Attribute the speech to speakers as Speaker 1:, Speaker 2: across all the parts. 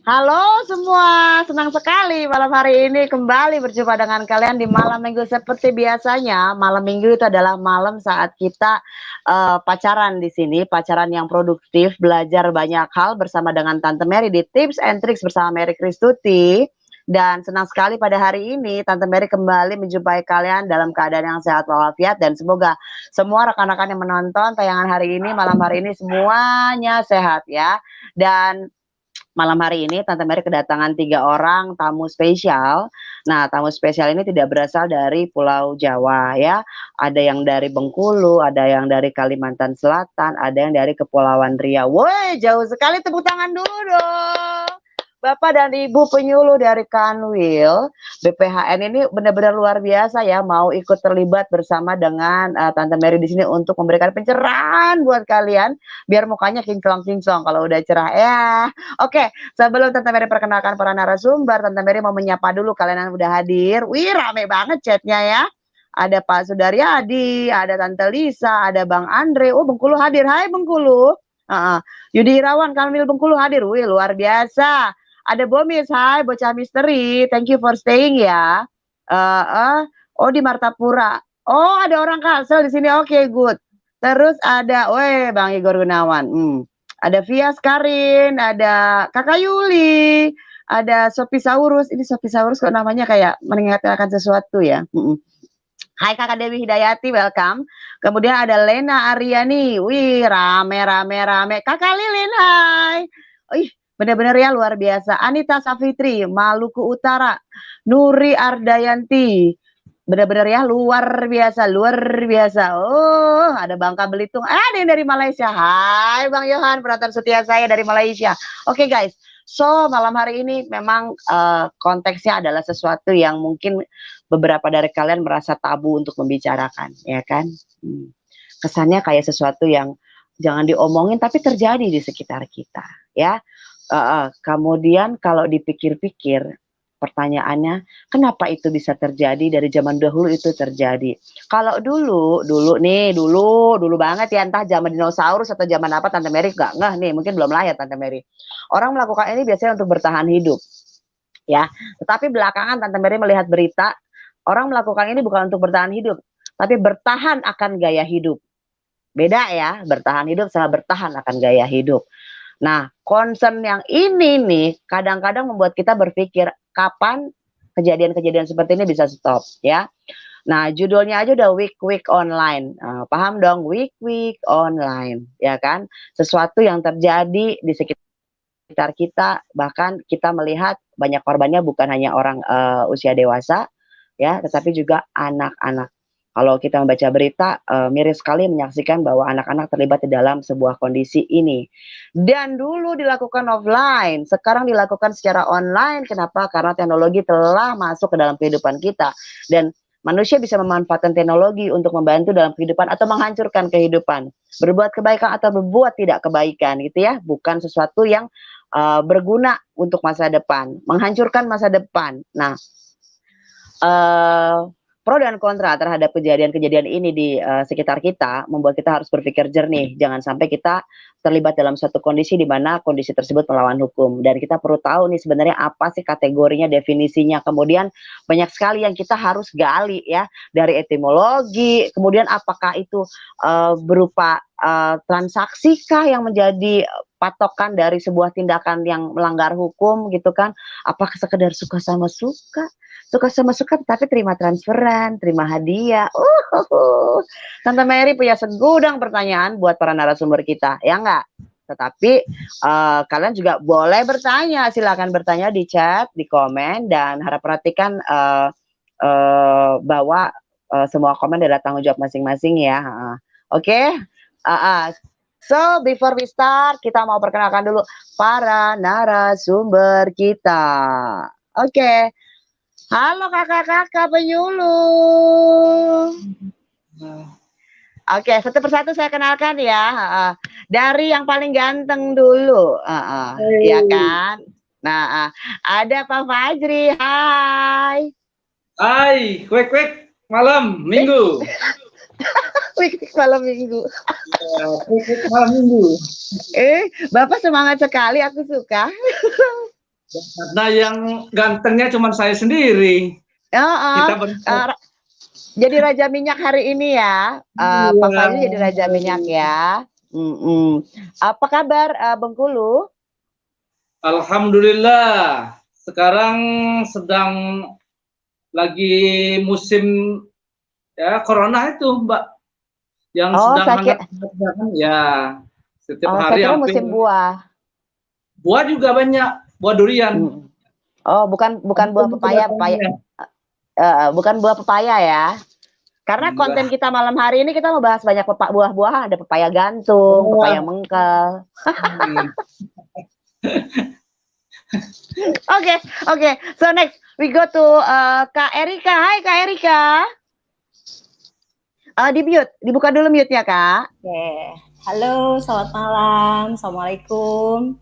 Speaker 1: Halo semua, senang sekali malam hari ini kembali berjumpa dengan kalian di malam minggu seperti biasanya. Malam minggu itu adalah malam saat kita pacaran di sini, pacaran yang produktif, belajar banyak hal bersama dengan Tante Mary di Tips and Tricks bersama Mary Kristuti. Dan senang sekali pada hari ini Tante Mary kembali menjumpai kalian dalam keadaan yang sehat walafiat, dan semoga semua rekan-rekan yang menonton tayangan hari ini, malam hari ini semuanya sehat ya. Dan malam hari ini Tante Mary kedatangan 3 orang tamu spesial. Nah, tamu spesial ini tidak berasal dari Pulau Jawa ya. Ada yang dari Bengkulu, ada yang dari Kalimantan Selatan, ada yang dari Kepulauan Riau. Woi, jauh sekali, tepuk tangan dulu dong. Bapak dan Ibu penyuluh dari Kanwil BPHN ini benar-benar luar biasa ya, mau ikut terlibat bersama dengan Tante Mary di sini untuk memberikan pencerahan buat kalian biar mukanya kinclong-kinclong kalau udah cerah ya. Oke, sebelum Tante Mary perkenalkan para narasumber, Tante Mary mau menyapa dulu kalian yang udah hadir. Wih, rame banget chatnya ya. Ada Pak Sudaryadi, ada Tante Lisa, ada Bang Andre. Oh, Bengkulu hadir. Hai Bengkulu. Yudi Irawan, Kanwil Bengkulu hadir. Wih, luar biasa. Ada Bomis, hai bocah misteri. Thank you for staying ya. Oh, di Martapura. Oh, ada orang Kalsel di sini. Oke, good. Terus ada, Bang Igor Gunawan. Ada Vias Karin, ada Kakak Yuli, ada Sopisaurus. Ini Sopisaurus kok namanya kayak mengingatkan sesuatu ya. Hai Kakak Dewi Hidayati, welcome. Kemudian ada Lena Aryani. Wih, rame. Kakak Lilin, hai. Wih, benar-benar ya luar biasa. Anita Safitri, Maluku Utara. Nuri Ardayanti. Benar-benar ya luar biasa. Oh, ada Bangka Belitung. Ada yang dari Malaysia. Hai Bang Yohan, penonton setia saya dari Malaysia. Oke guys, so malam hari ini memang konteksnya adalah sesuatu yang mungkin beberapa dari kalian merasa tabu untuk membicarakan, ya kan? Kesannya kayak sesuatu yang jangan diomongin tapi terjadi di sekitar kita, ya. Kemudian kalau dipikir-pikir, pertanyaannya, kenapa itu bisa terjadi? Dari zaman dahulu itu terjadi. Kalau dulu banget ya, entah zaman dinosaurus atau zaman apa, Tante Mary nggak ngeh nih, mungkin belum lahir Tante Mary. Orang melakukan ini biasanya untuk bertahan hidup, ya. Tetapi belakangan Tante Mary melihat berita, orang melakukan ini bukan untuk bertahan hidup, tapi bertahan akan gaya hidup. Beda ya, bertahan hidup sama bertahan akan gaya hidup. Nah, concern yang ini nih kadang-kadang membuat kita berpikir kapan kejadian-kejadian seperti ini bisa stop ya. Nah, judulnya aja udah week online. Paham dong, week online ya kan? Sesuatu yang terjadi di sekitar kita, bahkan kita melihat banyak korbannya bukan hanya orang usia dewasa ya, tetapi juga anak-anak. Kalau kita membaca berita, miris sekali menyaksikan bahwa anak-anak terlibat di dalam sebuah kondisi ini. Dan dulu dilakukan offline, sekarang dilakukan secara online. Kenapa? Karena teknologi telah masuk ke dalam kehidupan kita. Dan manusia bisa memanfaatkan teknologi untuk membantu dalam kehidupan atau menghancurkan kehidupan. Berbuat kebaikan atau berbuat tidak kebaikan gitu ya. Bukan sesuatu yang berguna untuk masa depan. Menghancurkan masa depan. Nah, pro dan kontra terhadap kejadian-kejadian ini di sekitar kita membuat kita harus berpikir jernih. Jangan sampai kita terlibat dalam suatu kondisi di mana kondisi tersebut melawan hukum. Dan kita perlu tahu nih sebenarnya apa sih kategorinya, definisinya. Kemudian banyak sekali yang kita harus gali ya, dari etimologi. Kemudian apakah itu berupa transaksikah yang menjadi patokan dari sebuah tindakan yang melanggar hukum gitu kan? Apakah sekedar suka sama suka tapi terima transferan, terima hadiah. Tante Mary punya segudang pertanyaan buat para narasumber kita, ya enggak? Tetapi kalian juga boleh bertanya, silakan bertanya di chat, di komen, dan harap perhatikan bahwa semua komen adalah tanggung jawab masing-masing ya. Oke? So, before we start, kita mau perkenalkan dulu para narasumber kita. Oke. Halo kakak-kakak penyuluh. Oke, satu persatu saya kenalkan ya. Dari yang paling ganteng dulu, ya kan? Nah, ada Pak Fajri. Hai.
Speaker 2: Hai, quick malam minggu.
Speaker 1: Quick malam minggu.
Speaker 2: Quick malam minggu.
Speaker 1: Bapak semangat sekali, aku suka.
Speaker 2: Karena yang gantengnya cuma saya sendiri. Kita berempat.
Speaker 1: Jadi raja minyak hari ini ya, Pak Fadli jadi raja minyak ya. Apa kabar Bengkulu?
Speaker 2: Alhamdulillah. Sekarang sedang lagi musim ya corona itu, Mbak. Yang sedang hangat-hangatnya kan ya. Setiap hari
Speaker 1: saya kira musim buah.
Speaker 2: Buah juga banyak, buah durian.
Speaker 1: Oh, bukan buah pepaya. Bukan buah pepaya ya. Karena konten kita malam hari ini kita mau bahas banyak buah-buahan, ada pepaya gantung, pepaya mengkel. Oke. So next we go to Kak Erika. Hai Kak Erika. Di mute, dibuka dulu mute-nya Kak.
Speaker 3: Oke. Halo, selamat malam. Assalamualaikum.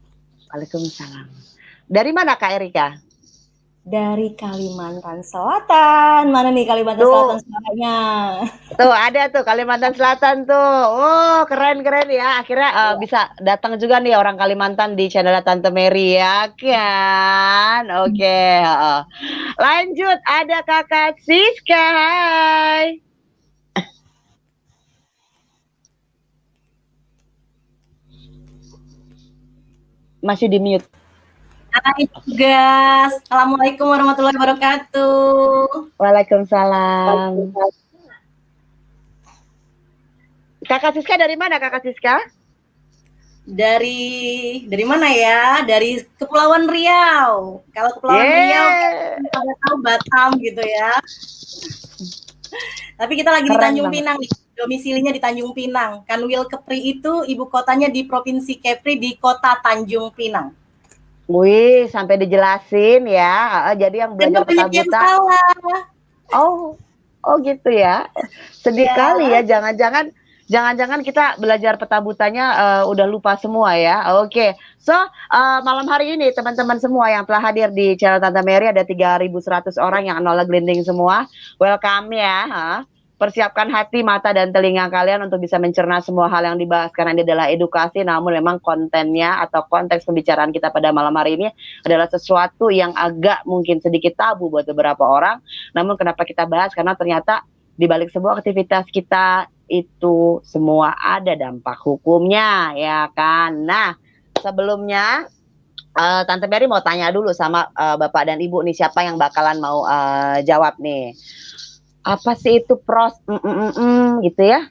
Speaker 1: Waalaikumsalam. Dari mana Kak Erika?
Speaker 3: Dari Kalimantan Selatan. Mana nih Kalimantan Selatan suaranya?
Speaker 1: Tuh ada tuh Kalimantan Selatan tuh. Oh keren ya. Akhirnya bisa datang juga nih orang Kalimantan di channel Tante Mary ya kan. Oke. Lanjut ada Kakak Siska. Hai. Masih di mute.
Speaker 3: Hai guys, assalamualaikum warahmatullahi wabarakatuh.
Speaker 1: Waalaikumsalam. Kakak Siska dari mana Kakak Siska?
Speaker 3: Dari mana ya? Dari Kepulauan Riau. Kalau Kepulauan Riau kan ada tahu Batam gitu ya. Tapi kita lagi di Tanjung Pinang nih. Domisilinya di Tanjung Pinang. Kanwil Kepri itu ibu kotanya di Provinsi Kepri di Kota Tanjung Pinang.
Speaker 1: Wih, sampai dijelasin ya. Jadi yang belajar peta buta. Oh gitu ya. Sedih kali ya. Jangan-jangan kita belajar peta butanya udah lupa semua ya. Oke. So, malam hari ini teman-teman semua yang telah hadir di channel Tante Mary ada 3.100 orang yang nolak glinding semua. Welcome ya. Persiapkan hati, mata, dan telinga kalian untuk bisa mencerna semua hal yang dibahas karena ini adalah edukasi, namun memang kontennya atau konteks pembicaraan kita pada malam hari ini adalah sesuatu yang agak mungkin sedikit tabu buat beberapa orang. Namun kenapa kita bahas? Karena ternyata di balik sebuah aktivitas kita itu semua ada dampak hukumnya, ya kan? Nah, sebelumnya Tante Mary mau tanya dulu sama Bapak dan Ibu nih, siapa yang bakalan mau jawab nih? Apa sih itu pros gitu ya?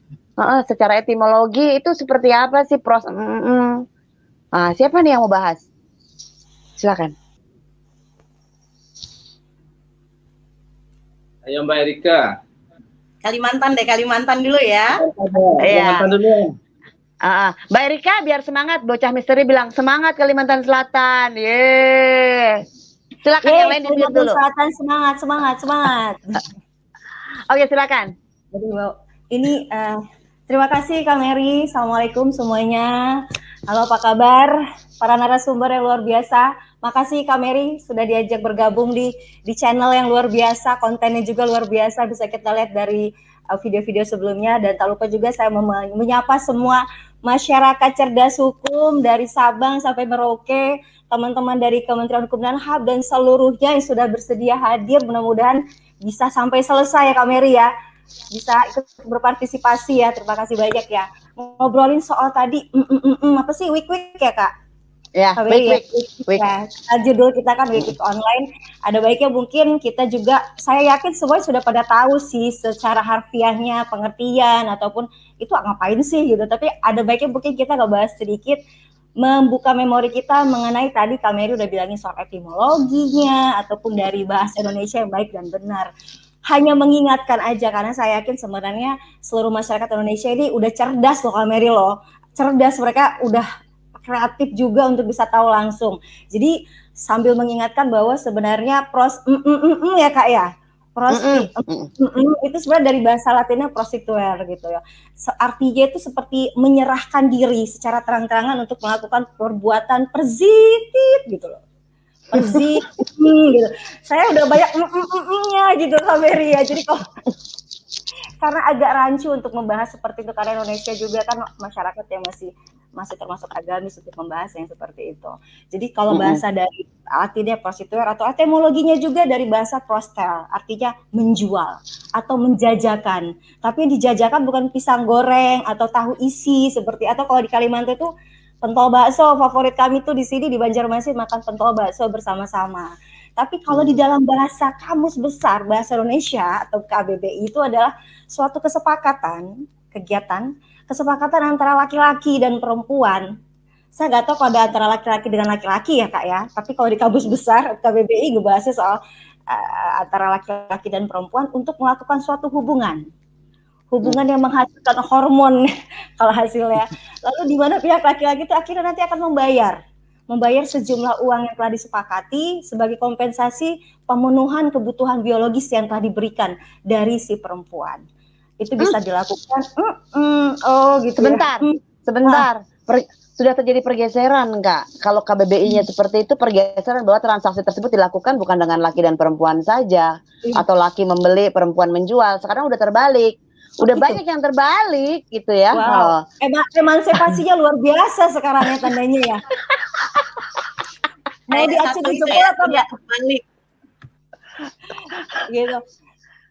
Speaker 1: Secara etimologi itu seperti apa sih pros? Siapa nih yang mau bahas? Silakan.
Speaker 2: Ayo Mbak Erika.
Speaker 3: Kalimantan dulu ya.
Speaker 2: Kalimantan dulu.
Speaker 1: Mbak Erika biar semangat, bocah misteri bilang semangat Kalimantan Selatan. Silakan yang lain di mute dulu.
Speaker 3: Selatan semangat.
Speaker 1: Oke, silakan.
Speaker 3: Ini terima kasih Kak Mary. Assalamualaikum semuanya. Halo, apa kabar? Para narasumber yang luar biasa. Makasih Kak Mary sudah diajak bergabung di channel yang luar biasa. Kontennya juga luar biasa. Bisa kita lihat dari video-video sebelumnya. Dan tak lupa juga saya menyapa semua masyarakat cerdas hukum dari Sabang sampai Merauke. Teman-teman dari Kementerian Hukum dan HAM dan seluruhnya yang sudah bersedia hadir. Mudah-mudahan bisa sampai selesai ya Kak Mary ya, bisa ikut berpartisipasi ya. Terima kasih banyak ya. Ngobrolin soal tadi apa sih week ya Kak?
Speaker 1: Ya, week.
Speaker 3: Ya. Judul kita kan week online. Ada baiknya mungkin kita juga, saya yakin semua sudah pada tahu sih secara harfiahnya, pengertian ataupun itu ngapain sih gitu. Tapi ada baiknya mungkin kita ngebahas sedikit, membuka memori kita mengenai tadi Kak Mary udah bilangin soal etimologinya ataupun dari bahasa Indonesia yang baik dan benar. Hanya mengingatkan aja karena saya yakin sebenarnya seluruh masyarakat Indonesia ini udah cerdas loh Kak Mary loh. Cerdas, mereka udah kreatif juga untuk bisa tahu langsung. Jadi sambil mengingatkan bahwa sebenarnya ya Kak ya. Itu sebenarnya dari bahasa Latinnya prostituer gitu ya. Artinya itu seperti menyerahkan diri secara terang-terangan untuk melakukan perbuatan perzitit gitu loh. Perzitit gitu. Saya udah banyak nya gitu Kak Mary ya. Jadi karena agak rancu untuk membahas seperti itu karena Indonesia juga kan masyarakat yang masih masih termasuk agamis untuk membahas yang seperti itu. Jadi kalau bahasa dari artinya prostituer atau etimologinya juga dari bahasa prostel, artinya menjual atau menjajakan. Tapi yang dijajakan bukan pisang goreng atau tahu isi seperti, atau kalau di Kalimantan itu pentol bakso. Favorit kami tuh di sini di Banjarmasin makan pentol bakso bersama-sama. Tapi kalau di dalam bahasa Kamus Besar Bahasa Indonesia atau KBBI itu adalah suatu kesepakatan, kesepakatan antara laki-laki dan perempuan. Saya nggak tahu kalau ada antara laki-laki dengan laki-laki ya Kak ya, tapi kalau di Kamus Besar KBBI ngebahasnya soal antara laki-laki dan perempuan untuk melakukan suatu hubungan yang menghasilkan hormon kalau hasilnya. Lalu di mana pihak laki-laki itu akhirnya nanti akan membayar sejumlah uang yang telah disepakati sebagai kompensasi pemenuhan kebutuhan biologis yang telah diberikan dari si perempuan. Itu bisa dilakukan. Gitu.
Speaker 1: Sebentar. Sudah terjadi pergeseran enggak? Kalau KBBI-nya seperti itu, pergeseran bahwa transaksi tersebut dilakukan bukan dengan laki dan perempuan saja, atau laki membeli, perempuan menjual. Sekarang udah terbalik. Udah banyak yang terbalik gitu ya.
Speaker 3: Wow. Emansipasinya luar biasa sekarang ya tandanya ya. Mau diacung jempol atau enggak? Balik. Gitu.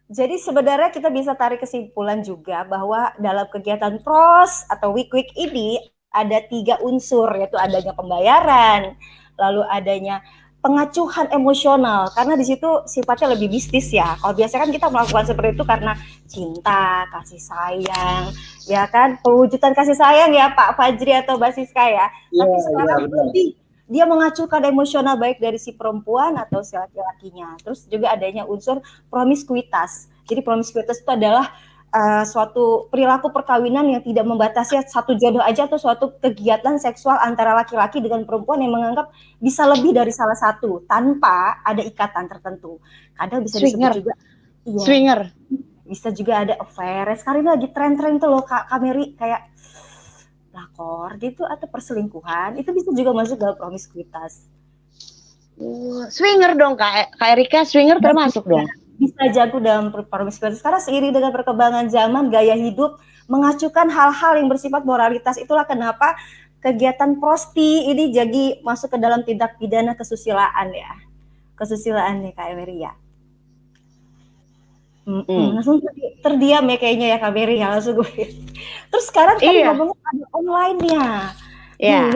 Speaker 3: Jadi sebenarnya kita bisa tarik kesimpulan juga bahwa dalam kegiatan pros atau week ini ada 3 unsur, yaitu adanya pembayaran, lalu adanya pengacuhan emosional, karena di situ sifatnya lebih bisnis ya. Kalau biasanya kan kita melakukan seperti itu karena cinta, kasih sayang, ya kan, pewujudan kasih sayang ya Pak Fajri atau Mbak Siska ya. Tapi sekarang lebih dia mengacukan emosional baik dari si perempuan atau si laki-lakinya. Terus juga adanya unsur promiskuitas. Jadi promiskuitas itu adalah suatu perilaku perkawinan yang tidak membatasi satu jodoh aja atau suatu kegiatan seksual antara laki-laki dengan perempuan yang menganggap bisa lebih dari salah satu tanpa ada ikatan tertentu. Kadang bisa disebut juga
Speaker 1: swinger.
Speaker 3: Bisa juga ada affair. Sekarang ini lagi tren-tren tuh loh Kak Mary, kayak lakor gitu atau perselingkuhan, itu bisa juga masuk dalam promiskuitas.
Speaker 1: Swinger dong Kak Erika, swinger termasuk dong.
Speaker 3: Bisa jago dalam promiskuitas. Karena seiring dengan perkembangan zaman, gaya hidup mengacukan hal-hal yang bersifat moralitas. Itulah kenapa kegiatan prosti ini jadi masuk ke dalam tindak pidana kesusilaan ya. Kesusilaan nih Kak Emery ya. Langsung terdiam ya kayaknya ya Kak Mary ya, langsung gue. Terus sekarang tadi ngomongnya ada online-nya.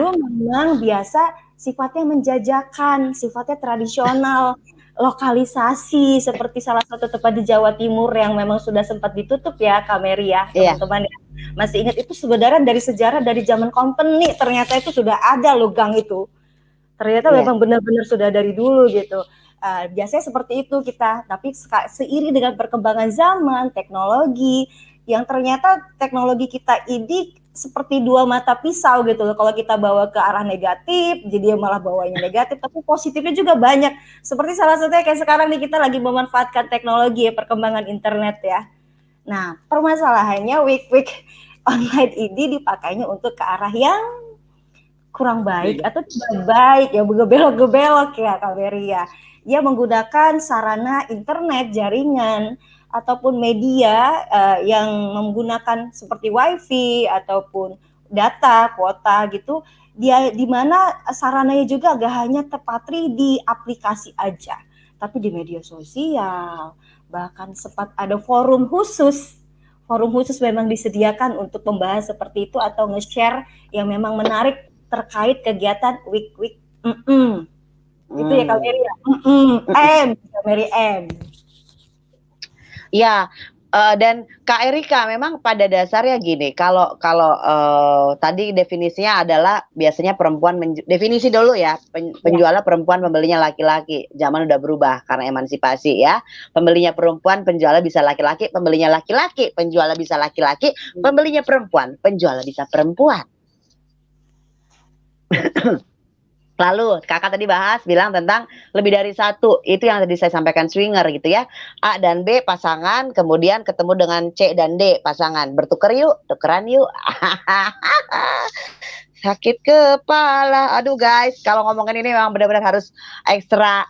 Speaker 3: Dulu memang biasa sifatnya menjajakan, sifatnya tradisional, lokalisasi, seperti salah satu tempat di Jawa Timur yang memang sudah sempat ditutup ya Kak Mary ya, teman-teman ya. Masih ingat itu sebenarnya dari sejarah dari zaman company, ternyata itu sudah ada loh gang itu. Ternyata memang benar-benar sudah dari dulu gitu. Biasanya seperti itu kita, tapi seiring dengan perkembangan zaman, teknologi, yang ternyata teknologi kita ini seperti dua mata pisau gitu loh. Kalau kita bawa ke arah negatif, jadi malah bawanya negatif, tapi positifnya juga banyak. Seperti salah satunya kayak sekarang nih kita lagi memanfaatkan teknologi ya, perkembangan internet ya. Nah, permasalahannya week online ini dipakainya untuk ke arah yang kurang baik atau tidak baik, yang gebelok-gebelok ya Kak Mary ya. Dia menggunakan sarana internet, jaringan, ataupun media yang menggunakan seperti wifi ataupun data, kuota gitu. Dia di mana sarananya juga gak hanya terpatri di aplikasi aja, tapi di media sosial. Bahkan sempat ada forum khusus memang disediakan untuk membahas seperti itu atau nge-share yang memang menarik terkait kegiatan week. Itu ya Kak Mary ya. Mary M.
Speaker 1: Ya, dan Kak Erika memang pada dasarnya gini, kalau tadi definisinya adalah biasanya perempuan definisi dulu ya, penjualnya perempuan, pembelinya laki-laki. Zaman udah berubah karena emansipasi ya. Pembelinya perempuan, penjualnya bisa laki-laki, pembelinya laki-laki, penjualnya bisa laki-laki, pembelinya perempuan, penjualnya bisa perempuan. Lalu kakak tadi bilang tentang lebih dari satu, itu yang tadi saya sampaikan swinger gitu ya. A dan B pasangan, kemudian ketemu dengan C dan D pasangan, bertukar yuk, tukeran yuk. Sakit kepala, aduh guys, kalau ngomongin ini memang benar-benar harus ekstra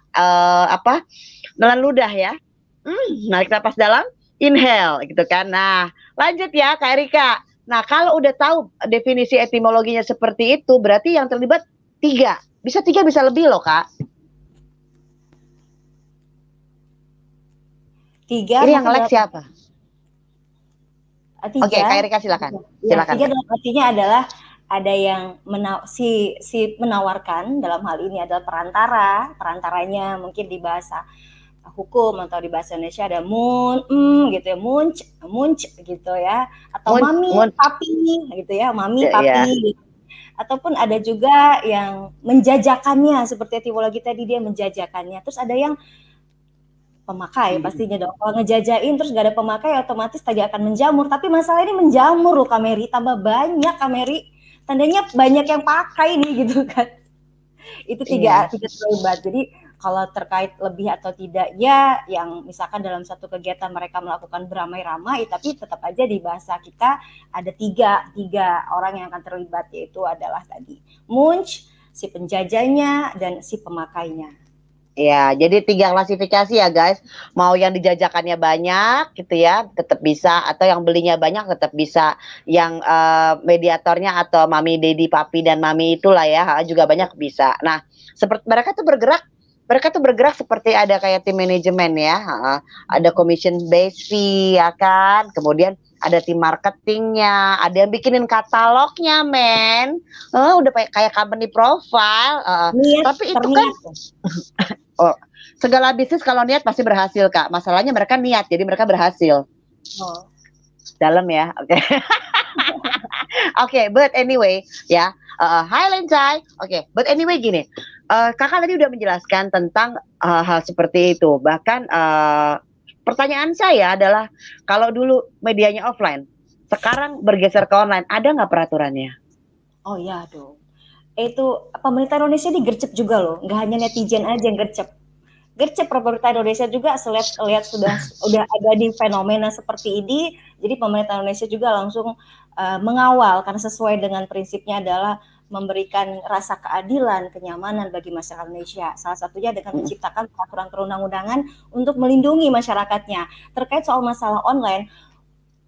Speaker 1: nelan ludah ya. Narik napas dalam, inhale gitu kan. Nah lanjut ya Kak Erika. Nah, kalau udah tahu definisi etimologinya seperti itu, berarti yang terlibat 3. Bisa 3, bisa lebih loh, Kak.
Speaker 3: 3.
Speaker 1: Ini yang nge-lag siapa?
Speaker 3: 3.
Speaker 1: Oke, Kak Erika silakan.
Speaker 3: Ya, 3 dalam artinya adalah ada yang si menawarkan, dalam hal ini adalah perantaranya mungkin di bahasa hukum atau di bahasa Indonesia ada gitu ya, munch gitu ya, atau mami, papi gitu ya, mami, papi. Gitu. Ataupun ada juga yang menjajakannya, seperti etimologi tadi dia menjajakannya. Terus ada yang pemakai pastinya dong. Kalau ngejajain terus gak ada pemakai, otomatis tadi akan menjamur. Tapi masalah ini menjamur loh, Kak Mary. Tambah banyak, Kak Mary. Tandanya banyak yang pakai nih gitu kan. Itu 3 terlibat. Jadi kalau terkait lebih atau tidak ya, yang misalkan dalam satu kegiatan mereka melakukan beramai-ramai, tapi tetap aja di bahasa kita ada 3 orang yang akan terlibat, yaitu adalah tadi munch, si penjajahnya, dan si pemakainya.
Speaker 1: Ya, jadi 3 klasifikasi ya guys. Mau yang dijajakannya banyak gitu ya, tetap bisa. Atau yang belinya banyak tetap bisa. Yang mediatornya atau mami, daddy, papi, dan mami itulah ya, juga banyak bisa. Nah, seperti mereka tuh bergerak seperti ada kayak tim manajemen ya. Ada commission based fee ya kan. Kemudian ada tim marketingnya, ada yang bikinin katalognya, men. Udah kayak company profile. Tapi itu kan segala bisnis kalau niat pasti berhasil, Kak. Masalahnya mereka niat, jadi mereka berhasil. Dalam ya, oke. Oke, but anyway, ya. Hi Lencai. Oke, but anyway gini. Kakak tadi udah menjelaskan tentang hal seperti itu. Bahkan pertanyaan saya adalah, kalau dulu medianya offline, sekarang bergeser ke online, ada nggak peraturannya?
Speaker 3: Oh iya dong. Itu pemerintah Indonesia digercep juga loh, nggak hanya netizen aja yang gercep pemerintah Indonesia juga. Lihat sudah ada di fenomena seperti ini, jadi pemerintah Indonesia juga langsung mengawal, karena sesuai dengan prinsipnya adalah memberikan rasa keadilan, kenyamanan bagi masyarakat Indonesia. Salah satunya dengan menciptakan peraturan perundang-undangan untuk melindungi masyarakatnya. Terkait soal masalah online,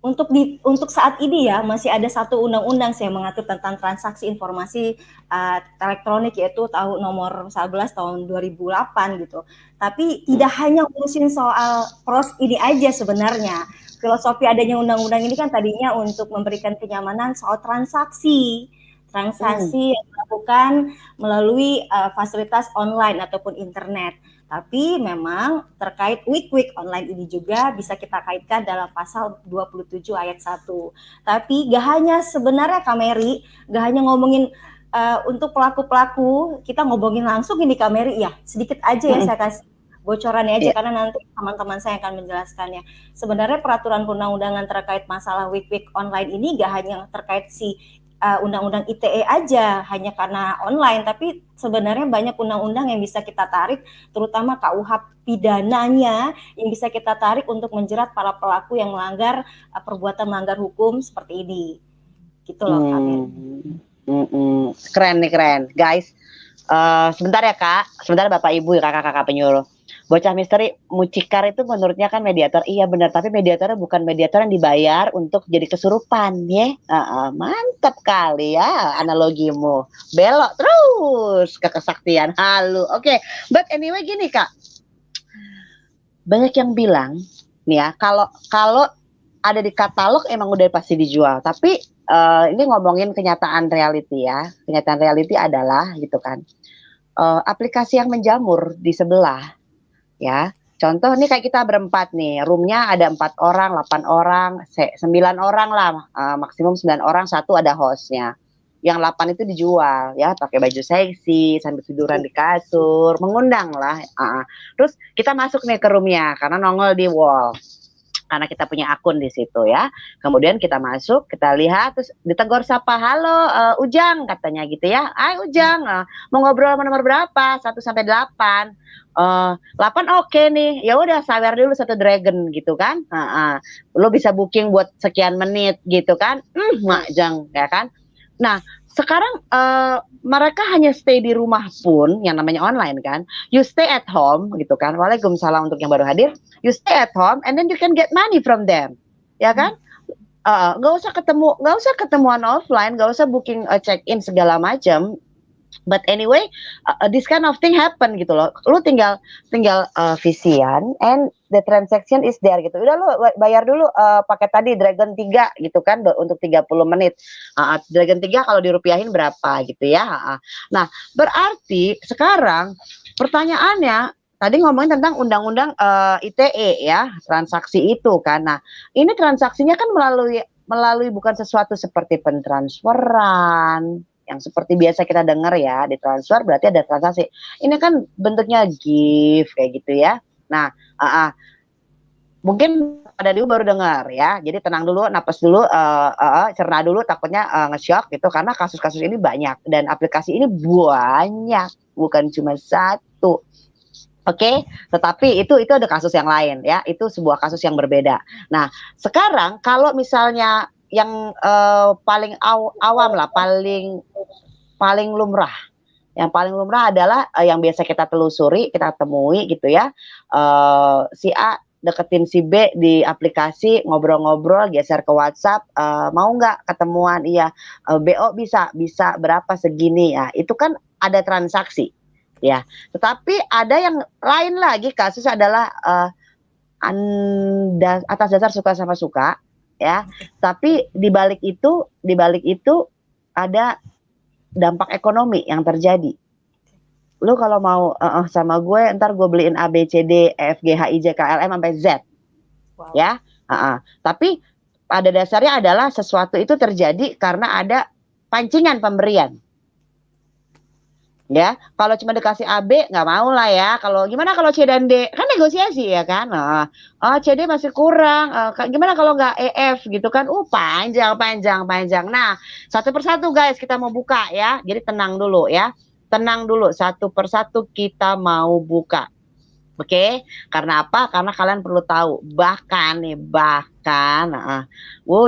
Speaker 3: untuk saat ini ya masih ada satu undang-undang yang mengatur tentang transaksi informasi elektronik, yaitu nomor 11 tahun 2008 gitu. Tapi tidak hanya ngurusin soal pros ini aja sebenarnya. Filosofi adanya undang-undang ini kan tadinya untuk memberikan kenyamanan soal transaksi yang dilakukan melalui fasilitas online ataupun internet. Tapi memang terkait week online ini juga bisa kita kaitkan dalam pasal 27 ayat 1. Tapi gak hanya sebenarnya, Kak Mary, gak hanya ngomongin untuk pelaku-pelaku, kita ngomongin langsung ini, Kak Mary, ya sedikit aja ya saya kasih bocorannya aja, karena nanti teman-teman saya akan menjelaskannya. Sebenarnya peraturan perundang-undangan terkait masalah week online ini gak hanya terkait si undang-undang ITE aja, hanya karena online, tapi sebenarnya banyak undang-undang yang bisa kita tarik, terutama KUH pidananya yang bisa kita tarik untuk menjerat para pelaku yang melanggar perbuatan melanggar hukum seperti ini. Gitu loh, Kak.
Speaker 1: Keren nih, keren. Guys, sebentar ya Kak, sebentar Bapak Ibu, kakak-kakak penyuluh. Bocah misteri mucikar itu menurutnya kan mediator. Iya benar, tapi mediatornya bukan mediator yang dibayar untuk jadi kesurupan ya. Mantap kali ya analogimu. Belok terus ke kesaktian halu. Oke, but anyway gini Kak. Banyak yang bilang nih ya, kalau ada di katalog emang udah pasti dijual. Tapi ini ngomongin kenyataan reality ya. Kenyataan reality adalah gitu kan. Aplikasi yang menjamur di sebelah. Ya, contoh nih kayak kita berempat nih, roomnya ada 4 orang, 8 orang, 9 orang lah, maksimum 9 orang, satu ada hostnya. Yang 8 itu dijual ya, pakai baju seksi, sambil tiduran di kasur, mengundang lah. Terus kita masuk nih ke roomnya karena nongol di wall. Karena kita punya akun di situ ya. Kemudian kita masuk, kita lihat, terus ditegur sapa, halo Ujang katanya gitu ya. Ujang, mau ngobrol sama nomor berapa? 1 sampai 8. 8 oke nih. Ya udah sawer dulu 1 dragon gitu kan. Lo bisa booking buat sekian menit gitu kan. Majang ya kan. Nah, sekarang mereka hanya stay di rumah pun, yang namanya online kan. You stay at home gitu kan. Waalaikumsalam untuk yang baru hadir. You stay at home and then you can get money from them. Ya kan? nggak usah ketemuan offline, nggak usah booking check in segala macam. But anyway, this kind of thing happen gitu loh. Lu tinggal visian and the transaction is there gitu. Udah lu bayar dulu paket tadi Dragon 3 gitu kan untuk 30 menit. Dragon 3 kalau dirupiahin berapa gitu ya. Nah, berarti sekarang pertanyaannya tadi ngomongin tentang undang-undang ITE ya, transaksi itu kan. Nah, ini transaksinya kan melalui bukan sesuatu seperti pentransferan yang seperti biasa kita dengar ya, ditransfer berarti ada transaksi. Ini kan bentuknya gift kayak gitu ya. Nah, mungkin pada dulu baru dengar ya. Jadi tenang dulu, napas dulu, cerna dulu, takutnya nge-shock gitu karena kasus-kasus ini banyak dan aplikasi ini banyak, bukan cuma satu. Oke, tetapi itu ada kasus yang lain ya, itu sebuah kasus yang berbeda. Nah, sekarang kalau misalnya yang paling awam lah, paling lumrah. Yang paling lumrah adalah yang biasa kita telusuri, kita temui gitu ya. Si A deketin si B di aplikasi, ngobrol-ngobrol, geser ke WhatsApp, mau nggak ketemuan? Iya, BO bisa berapa segini ya. Itu kan ada transaksi. Ya, tetapi ada yang lain lagi kasus adalah atas dasar suka sama suka, ya. Tapi di balik itu ada dampak ekonomi yang terjadi. Lu kalau mau sama gue, ntar gue beliin A, B, C, D, E, F, G, H, I, J, K, L, M sampai Z, ya. Tapi pada dasarnya adalah sesuatu itu terjadi karena ada pancingan pemberian. Ya, kalau cuma dikasih AB nggak mau lah ya. Kalau gimana kalau C dan D kan negosiasi ya kan. CD masih kurang. Gimana kalau nggak EF gitu kan? Panjang. Nah, satu persatu guys kita mau buka ya. Jadi tenang dulu ya. Tenang dulu, satu persatu kita mau buka. Oke, karena apa? Karena kalian perlu tahu, bahkan,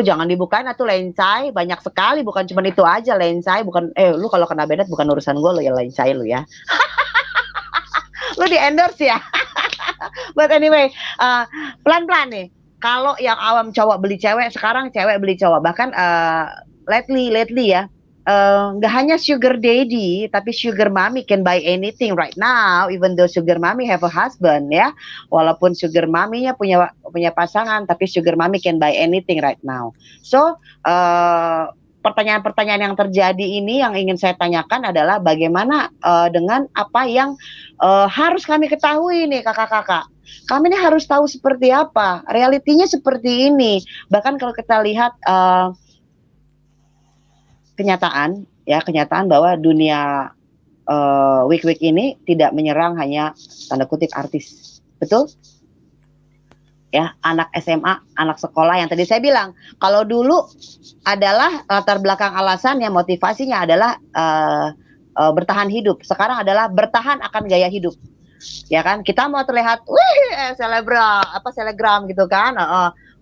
Speaker 1: jangan dibukain atau lencai, banyak sekali, bukan cuma itu aja lencai, bukan, lu kalau kena Bennett bukan urusan gue, lu ya lencai lu ya, lu di endorse ya, but anyway, pelan-pelan nih, kalau yang awam cowok beli cewek, sekarang cewek beli cowok, bahkan lately ya, nggak hanya sugar daddy, tapi sugar mommy can buy anything right now, even though sugar mommy have a husband ya. Walaupun sugar mommy-nya punya pasangan, tapi sugar mommy can buy anything right now. So, pertanyaan-pertanyaan yang terjadi ini yang ingin saya tanyakan adalah bagaimana dengan apa yang harus kami ketahui nih kakak-kakak. Kami ini harus tahu seperti apa, realitinya seperti ini. Bahkan kalau kita lihat kenyataan bahwa dunia week ini tidak menyerang hanya tanda kutip artis, betul? Ya, anak SMA, anak sekolah yang tadi saya bilang, kalau dulu adalah latar belakang alasannya, motivasinya adalah bertahan hidup, sekarang adalah bertahan akan gaya hidup. Ya kan, kita mau terlihat, selebgram gitu kan,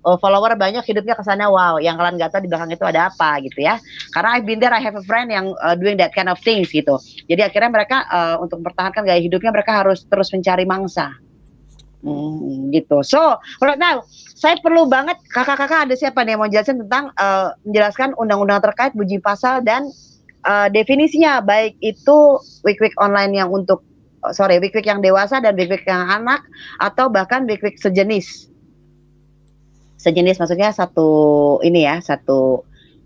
Speaker 1: follower banyak, hidupnya kesana, wow, yang kalian nggak tahu di belakang itu ada apa gitu ya. Karena I've been there, I have a friend yang doing that kind of things gitu. Jadi akhirnya mereka untuk mempertahankan gaya hidupnya mereka harus terus mencari mangsa. Gitu. So, right now, saya perlu banget kakak-kakak ada siapa nih yang mau jelasin tentang menjelaskan undang-undang terkait bunyi pasal dan definisinya, baik itu week online yang untuk week yang dewasa dan week yang anak atau bahkan week sejenis. Sejenis maksudnya satu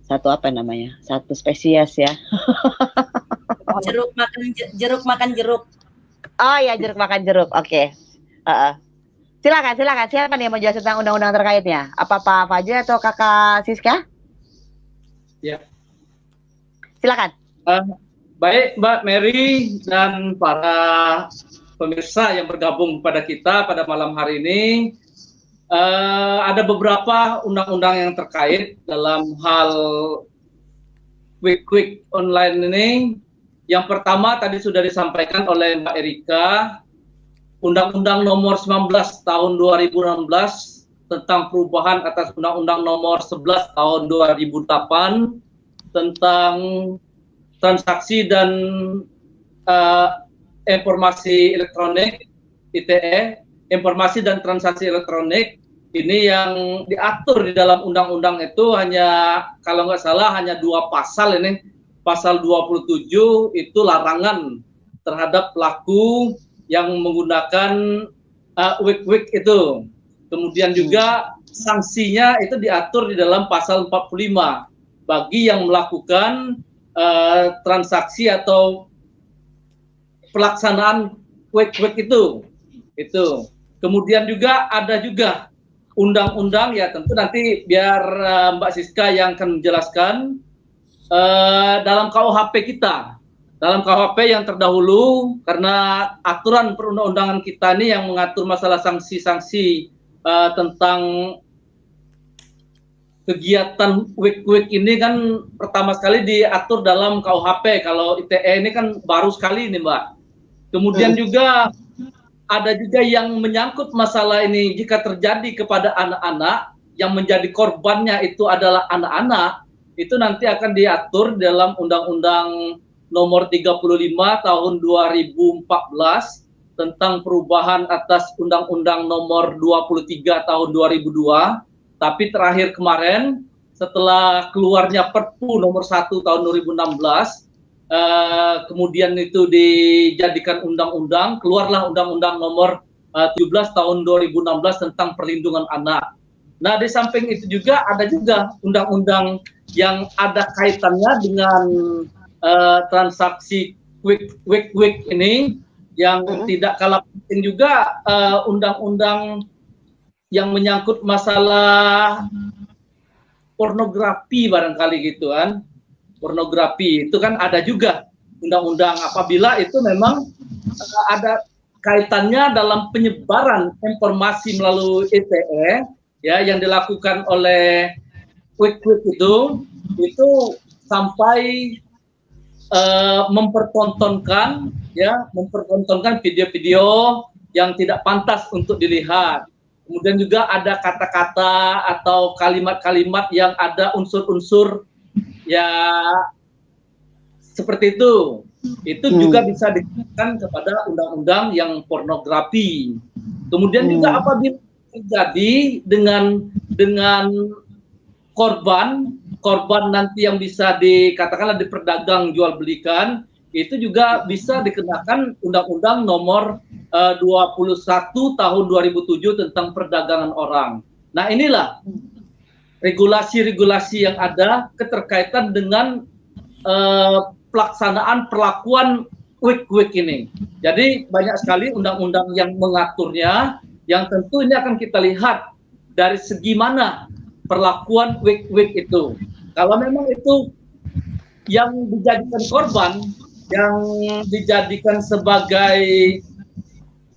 Speaker 1: apa namanya? Satu spesies ya.
Speaker 3: Jeruk makan jeruk.
Speaker 1: Oh ya, jeruk makan jeruk. Oke. Silakan. Siapa nih yang mau jelasin tentang undang-undang terkaitnya? Apa Pak Fajri atau Kakak Siska?
Speaker 2: Ya.
Speaker 1: Silakan.
Speaker 2: Baik Mbak Mary dan para pemirsa yang bergabung pada kita pada malam hari ini. Ada beberapa undang-undang yang terkait dalam hal quick online ini. Yang pertama tadi sudah disampaikan oleh Mbak Erika, Undang-Undang Nomor 19 Tahun 2016 tentang perubahan atas Undang-Undang Nomor 11 Tahun 2008 tentang transaksi dan informasi elektronik, ITE, informasi dan transaksi elektronik ini yang diatur di dalam undang-undang itu hanya, kalau nggak salah, hanya 2 pasal ini. Pasal 27 itu larangan terhadap pelaku yang menggunakan wig itu. Kemudian juga sanksinya itu diatur di dalam pasal 45 bagi yang melakukan transaksi atau pelaksanaan wig itu. Kemudian juga ada juga undang-undang, ya tentu nanti biar Mbak Siska yang akan menjelaskan dalam KUHP kita. Dalam KUHP yang terdahulu, karena aturan perundang-undangan kita ini yang mengatur masalah sanksi-sanksi tentang kegiatan wig ini kan pertama sekali diatur dalam KUHP. Kalau ITE ini kan baru sekali ini, Mbak. Kemudian juga ada juga yang menyangkut masalah ini, jika terjadi kepada anak-anak yang menjadi korbannya itu adalah anak-anak, itu nanti akan diatur dalam Undang-Undang Nomor 35 Tahun 2014 tentang perubahan atas Undang-Undang Nomor 23 Tahun 2002. Tapi terakhir kemarin setelah keluarnya Perpu Nomor 1 Tahun 2016, kemudian itu dijadikan undang-undang, keluarlah Undang-Undang Nomor 17 Tahun 2016 tentang perlindungan anak. Nah, di samping itu juga ada juga undang-undang yang ada kaitannya dengan transaksi wig ini, yang tidak kalah penting juga undang-undang yang menyangkut masalah pornografi barangkali gitu kan. Pornografi itu kan ada juga undang-undang apabila itu memang ada kaitannya dalam penyebaran informasi melalui ITE ya yang dilakukan oleh wig itu sampai mempertontonkan video-video yang tidak pantas untuk dilihat. Kemudian juga ada kata-kata atau kalimat-kalimat yang ada unsur-unsur ya seperti itu. Itu juga bisa dikenakan kepada undang-undang yang pornografi. Kemudian juga apabila terjadi dengan korban nanti yang bisa dikatakanlah diperdagang jual belikan, itu juga bisa dikenakan Undang-Undang Nomor 21 Tahun 2007 tentang perdagangan orang. Nah, inilah regulasi-regulasi yang ada keterkaitan dengan pelaksanaan perlakuan wig ini. Jadi banyak sekali undang-undang yang mengaturnya, yang tentu ini akan kita lihat dari segi mana perlakuan wig itu. Kalau memang itu yang dijadikan korban, yang dijadikan sebagai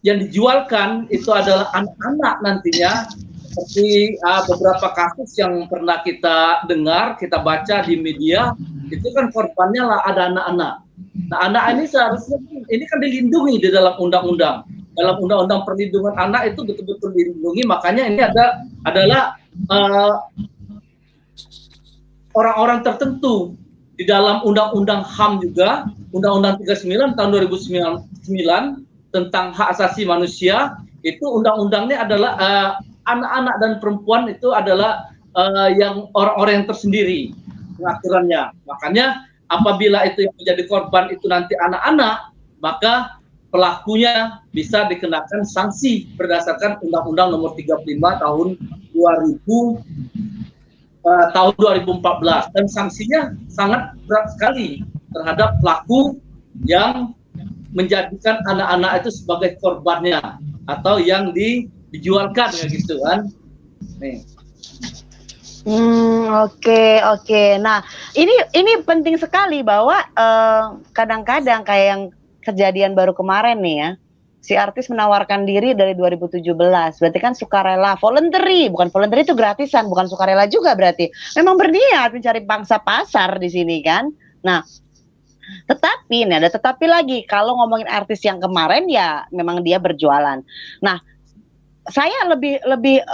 Speaker 2: yang dijualkan itu adalah anak-anak nantinya, seperti beberapa kasus yang pernah kita dengar, kita baca di media, itu kan korbannya lah ada anak-anak. Nah, anak ini seharusnya ini kan dilindungi di dalam undang-undang. Dalam undang-undang perlindungan anak itu betul-betul dilindungi, makanya ini adalah orang-orang tertentu di dalam undang-undang HAM juga, Undang-Undang 39 tahun 2009 tentang hak asasi manusia, itu undang-undangnya adalah anak-anak dan perempuan itu adalah yang orang-orang yang tersendiri pengaturannya. Makanya apabila itu yang menjadi korban itu nanti anak-anak, maka pelakunya bisa dikenakan sanksi berdasarkan Undang-Undang Nomor 35 tahun 2014, dan sanksinya sangat berat sekali terhadap pelaku yang menjadikan anak-anak itu sebagai korbannya atau yang dijualkan ya gitu kan. Nih.
Speaker 1: Oke. Nah, ini penting sekali bahwa kadang-kadang kayak yang kejadian baru kemarin nih ya. Si artis menawarkan diri dari 2017, berarti kan sukarela, voluntary, bukan voluntary itu gratisan, bukan sukarela juga berarti. Memang berniat mencari pangsa pasar di sini kan. Nah, tetapi nih ada tetapi lagi, kalau ngomongin artis yang kemarin ya memang dia berjualan. Nah, saya lebih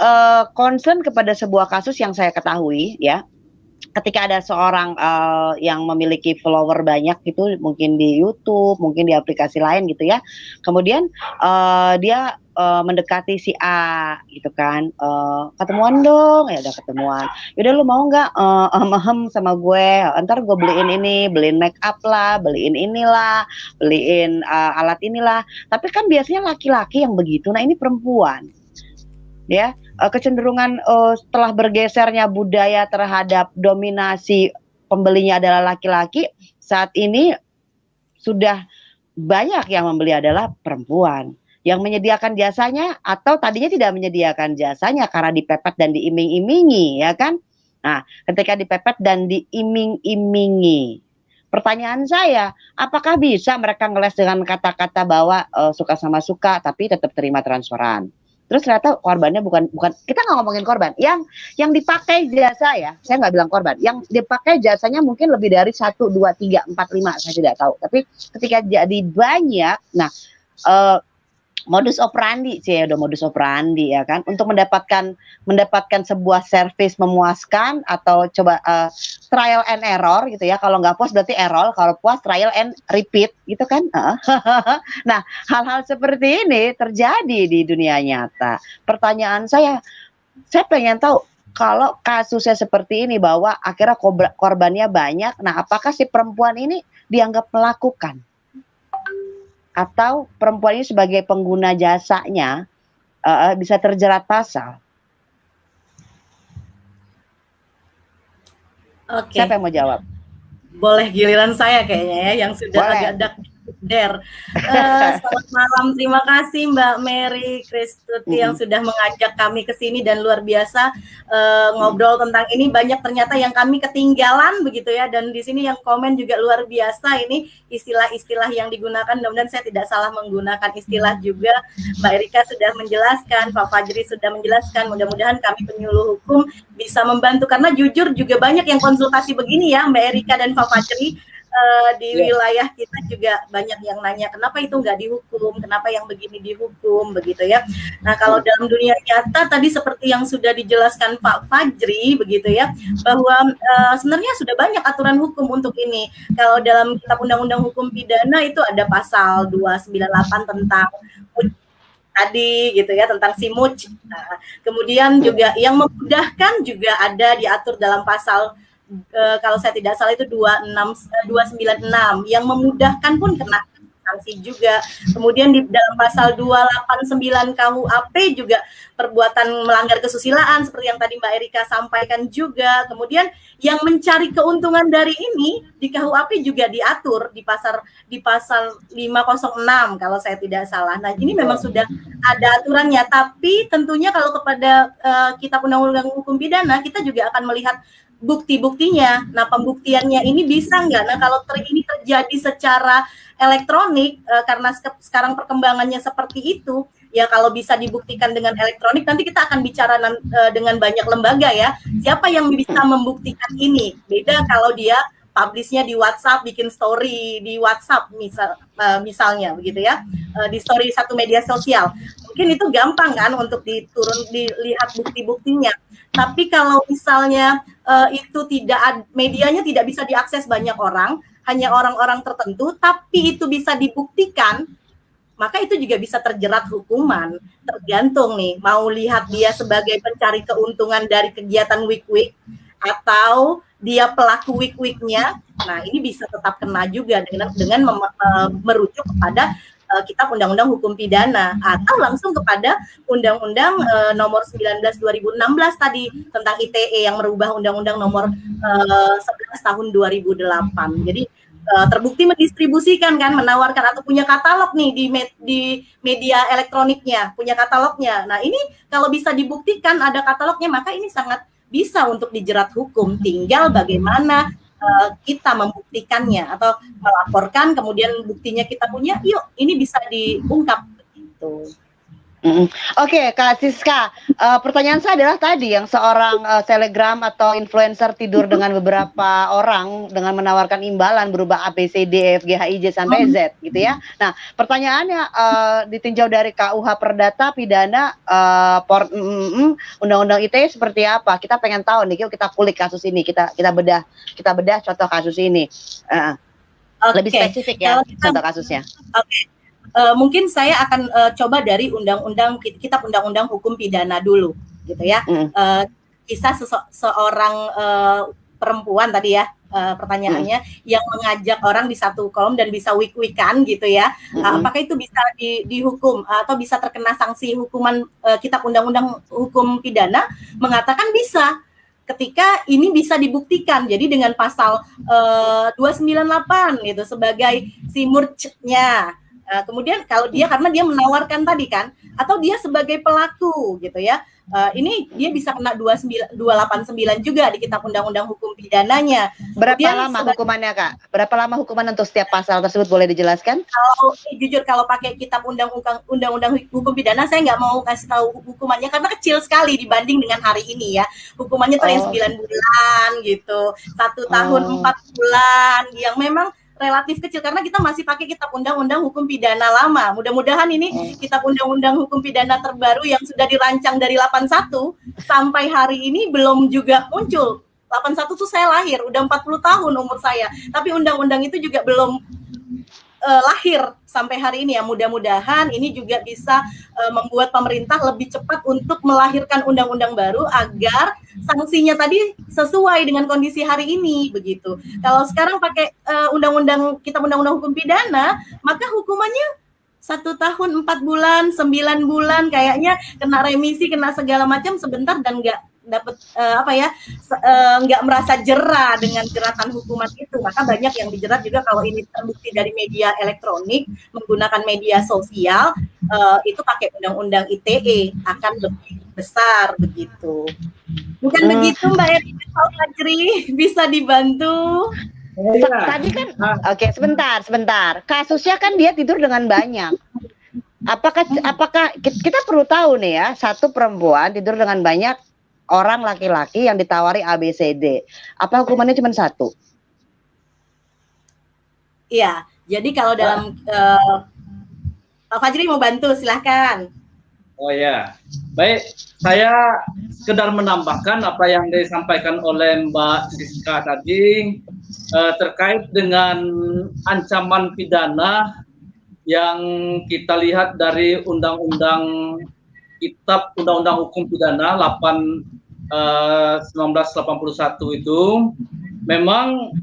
Speaker 1: concern kepada sebuah kasus yang saya ketahui ya. Ketika ada seorang yang memiliki follower banyak gitu, mungkin di YouTube, mungkin di aplikasi lain gitu ya. Kemudian dia mendekati si A gitu kan, ketemuan dong, ya udah ketemuan, yaudah lu mau nggak sama gue, ntar gue beliin ini, beliin make up lah, beliin inilah, beliin alat inilah. Tapi kan biasanya laki-laki yang begitu, nah ini perempuan ya, kecenderungan setelah bergesernya budaya terhadap dominasi pembelinya adalah laki-laki, saat ini sudah banyak yang membeli adalah perempuan yang menyediakan jasanya atau tadinya tidak menyediakan jasanya karena dipepet dan diiming-imingi, ya kan? Nah, ketika dipepet dan diiming-imingi, pertanyaan saya, apakah bisa mereka ngeles dengan kata-kata bahwa suka sama suka tapi tetap terima transferan? Terus ternyata korbannya bukan kita nggak ngomongin korban, yang dipakai jasa ya, saya nggak bilang korban, yang dipakai jasanya mungkin lebih dari 1, 2, 3, 4, 5, saya tidak tahu. Tapi ketika jadi banyak, nah modus operandi udah modus operandi ya kan, untuk mendapatkan sebuah servis memuaskan atau coba trial and error gitu ya, kalau nggak puas berarti error, kalau puas trial and repeat gitu kan. Nah, hal-hal seperti ini terjadi di dunia nyata. Pertanyaan saya pengen tahu, kalau kasusnya seperti ini bahwa akhirnya korbannya banyak, nah apakah si perempuan ini dianggap melakukan? Atau perempuan ini sebagai pengguna jasanya bisa terjerat pasal?
Speaker 3: Oke.
Speaker 1: Siapa yang mau jawab?
Speaker 3: Boleh giliran saya kayaknya ya, yang sudah agak der. Selamat malam, terima kasih Mbak Mary Kristuti yang sudah mengajak kami ke sini dan luar biasa ngobrol tentang ini. Banyak ternyata yang kami ketinggalan begitu ya, dan di sini yang komen juga luar biasa ini istilah-istilah yang digunakan. Mudah-mudahan saya tidak salah menggunakan istilah juga. Mbak Erika sudah menjelaskan, Pak Fajri sudah menjelaskan. Mudah-mudahan kami penyuluh hukum bisa membantu, karena jujur juga banyak yang konsultasi begini ya Mbak Erika dan Pak Fajri. Di wilayah kita juga banyak yang nanya kenapa itu nggak dihukum, kenapa yang begini dihukum begitu ya. Nah, kalau dalam dunia nyata tadi seperti yang sudah dijelaskan Pak Fajri begitu ya, bahwa sebenarnya sudah banyak aturan hukum untuk ini. Kalau dalam kitab undang-undang hukum pidana itu ada pasal 298 tentang tadi gitu ya, tentang simuj. Nah, kemudian juga yang memudahkan juga ada diatur dalam pasal kalau saya tidak salah itu 296 yang memudahkan pun kena sanksi juga. Kemudian di dalam pasal 289 KUHP juga perbuatan melanggar kesusilaan seperti yang tadi Mbak Erika sampaikan juga. Kemudian yang mencari keuntungan dari ini di KUHP juga diatur di pasal 506 kalau saya tidak salah. Nah, ini memang sudah ada aturannya, tapi tentunya kalau kepada kitab undang-undang hukum pidana kita juga akan melihat bukti-buktinya. Nah, pembuktiannya ini bisa nggak? Nah, kalau ini terjadi secara elektronik, karena sekarang perkembangannya seperti itu, ya kalau bisa dibuktikan dengan elektronik, nanti kita akan bicara dengan banyak lembaga ya. Siapa yang bisa membuktikan ini? Beda kalau dia publish-nya di WhatsApp, bikin story di WhatsApp misalnya begitu ya, di story satu media sosial. Mungkin itu gampang kan untuk dilihat bukti-buktinya. Tapi kalau misalnya itu medianya tidak bisa diakses banyak orang, hanya orang-orang tertentu, tapi itu bisa dibuktikan, maka itu juga bisa terjerat hukuman. Tergantung nih, mau lihat dia sebagai pencari keuntungan dari kegiatan week-week, atau dia pelaku week-weeknya, nah ini bisa tetap kena juga dengan merujuk kepada kitab undang-undang hukum pidana, atau langsung kepada undang-undang nomor 19 2016 tadi tentang ITE yang merubah undang-undang nomor 11 tahun 2008. Jadi terbukti mendistribusikan kan, menawarkan atau punya katalog nih di media elektroniknya, punya katalognya. Nah, ini kalau bisa dibuktikan ada katalognya, maka ini sangat bisa untuk dijerat hukum. Tinggal bagaimana kita membuktikannya atau melaporkan, kemudian buktinya kita punya, yuk ini bisa diungkap begitu.
Speaker 1: Oke, Kak Siska, pertanyaan saya adalah tadi yang seorang selebgram atau influencer tidur dengan beberapa orang dengan menawarkan imbalan berubah A, B, C, D, E, F, G, H, I, J sampai Z gitu ya. Nah, pertanyaannya ditinjau dari KUH Perdata Pidana Undang-Undang ITE seperti apa? Kita pengen tahu nih, yuk kita kulik kasus ini, kita bedah contoh kasus ini. Lebih spesifik ya contoh kasusnya.
Speaker 3: Oke. mungkin saya akan coba dari kitab undang-undang hukum pidana dulu, gitu ya. Kisah seorang perempuan tadi ya, pertanyaannya yang mengajak orang di satu kolom dan bisa wik-wikan gitu ya. Apakah itu bisa dihukum atau bisa terkena sanksi hukuman? Kitab undang-undang hukum pidana mengatakan bisa, ketika ini bisa dibuktikan. Jadi dengan pasal 298 gitu sebagai si murcnya. Kemudian kalau dia karena dia menawarkan tadi kan, atau dia sebagai pelaku gitu ya. Ini dia bisa kena 289 juga di kitab undang-undang hukum pidananya.
Speaker 1: Berapa
Speaker 3: Kemudian
Speaker 1: lama hukumannya, Kak? Berapa lama hukuman untuk setiap pasal tersebut, boleh dijelaskan?
Speaker 3: Kalau pakai kitab undang-undang hukum pidana, saya nggak mau kasih tahu hukumannya karena kecil sekali dibanding dengan hari ini ya. Hukumannya tuh yang 9 bulan gitu, 1 tahun 4 bulan, yang memang relatif kecil karena kita masih pakai kitab undang-undang hukum pidana lama. Mudah-mudahan ini kitab undang-undang hukum pidana terbaru yang sudah dirancang dari 81 sampai hari ini belum juga muncul. 81 tuh saya lahir, udah 40 tahun umur saya. Tapi undang-undang itu juga belum lahir sampai hari ini ya. Mudah-mudahan ini juga bisa membuat pemerintah lebih cepat untuk melahirkan undang-undang baru agar sanksinya tadi sesuai dengan kondisi hari ini begitu. Kalau sekarang pakai kitab undang-undang hukum pidana, maka hukumannya 1 tahun 4 bulan, 9 bulan, kayaknya kena remisi, kena segala macam sebentar dan nggak dapat nggak merasa jera dengan jeratan hukuman itu. Maka banyak yang dijerat juga kalau ini terbukti dari media elektronik menggunakan media sosial, itu pakai undang-undang ITE akan lebih besar begitu. Bukan begitu Mbak Erika, Pak Fajri, bisa dibantu?
Speaker 1: Tadi kan, oke, sebentar. Kasusnya kan dia tidur dengan banyak. Apakah kita perlu tahu nih ya, satu perempuan tidur dengan banyak orang laki-laki yang ditawari ABCD. Apa hukumannya cuma 1?
Speaker 3: Iya, jadi kalau dalam Pak Fajri mau bantu, silahkan.
Speaker 2: Oh ya, baik. Saya sekedar menambahkan apa yang disampaikan oleh Mbak Siska tadi terkait dengan ancaman pidana yang kita lihat dari kitab undang-undang hukum pidana 1981 itu. Memang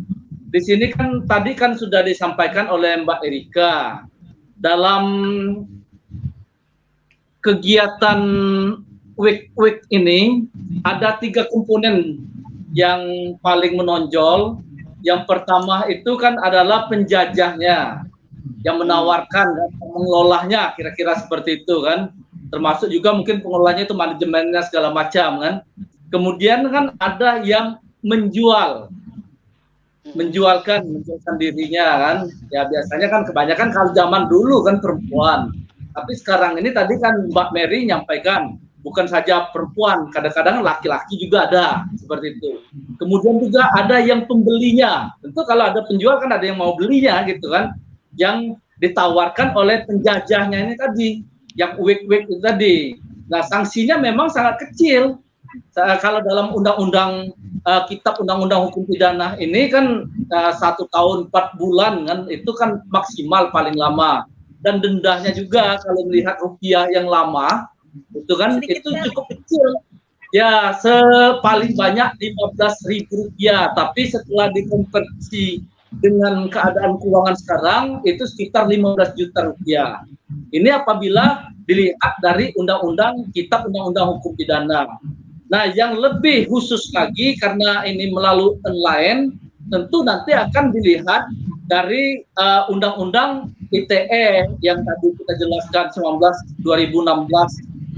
Speaker 2: di sini kan tadi kan sudah disampaikan oleh Mbak Erika, dalam kegiatan week ini ada 3 komponen yang paling menonjol. Yang pertama itu kan adalah penjajahnya yang menawarkan dan mengelolanya, kira-kira seperti itu kan. Termasuk juga mungkin pengelolanya itu manajemennya segala macam kan. Kemudian kan ada yang menjualkan dirinya kan. Ya biasanya kan kebanyakan kalau zaman dulu kan perempuan. Tapi sekarang ini tadi kan Mbak Mary nyampaikan bukan saja perempuan, kadang-kadang laki-laki juga ada seperti itu. Kemudian juga ada yang pembelinya. Tentu kalau ada penjual kan ada yang mau belinya gitu kan. Yang ditawarkan oleh penjajahnya ini tadi, yang week itu tadi. Nah, sanksinya memang sangat kecil. Kalau dalam kitab undang-undang hukum pidana ini kan 1 tahun 4 bulan kan, itu kan maksimal paling lama. Dan dendanya juga kalau melihat rupiah yang lama itu kan itu cukup kecil ya, paling banyak 15.000 rupiah, tapi setelah dikonversi dengan keadaan keuangan sekarang itu sekitar 15 juta rupiah. Ini apabila dilihat dari kitab undang-undang hukum pidana. Nah, yang lebih khusus lagi karena ini melalui online, tentu nanti akan dilihat dari undang-undang ITE yang tadi kita jelaskan 2016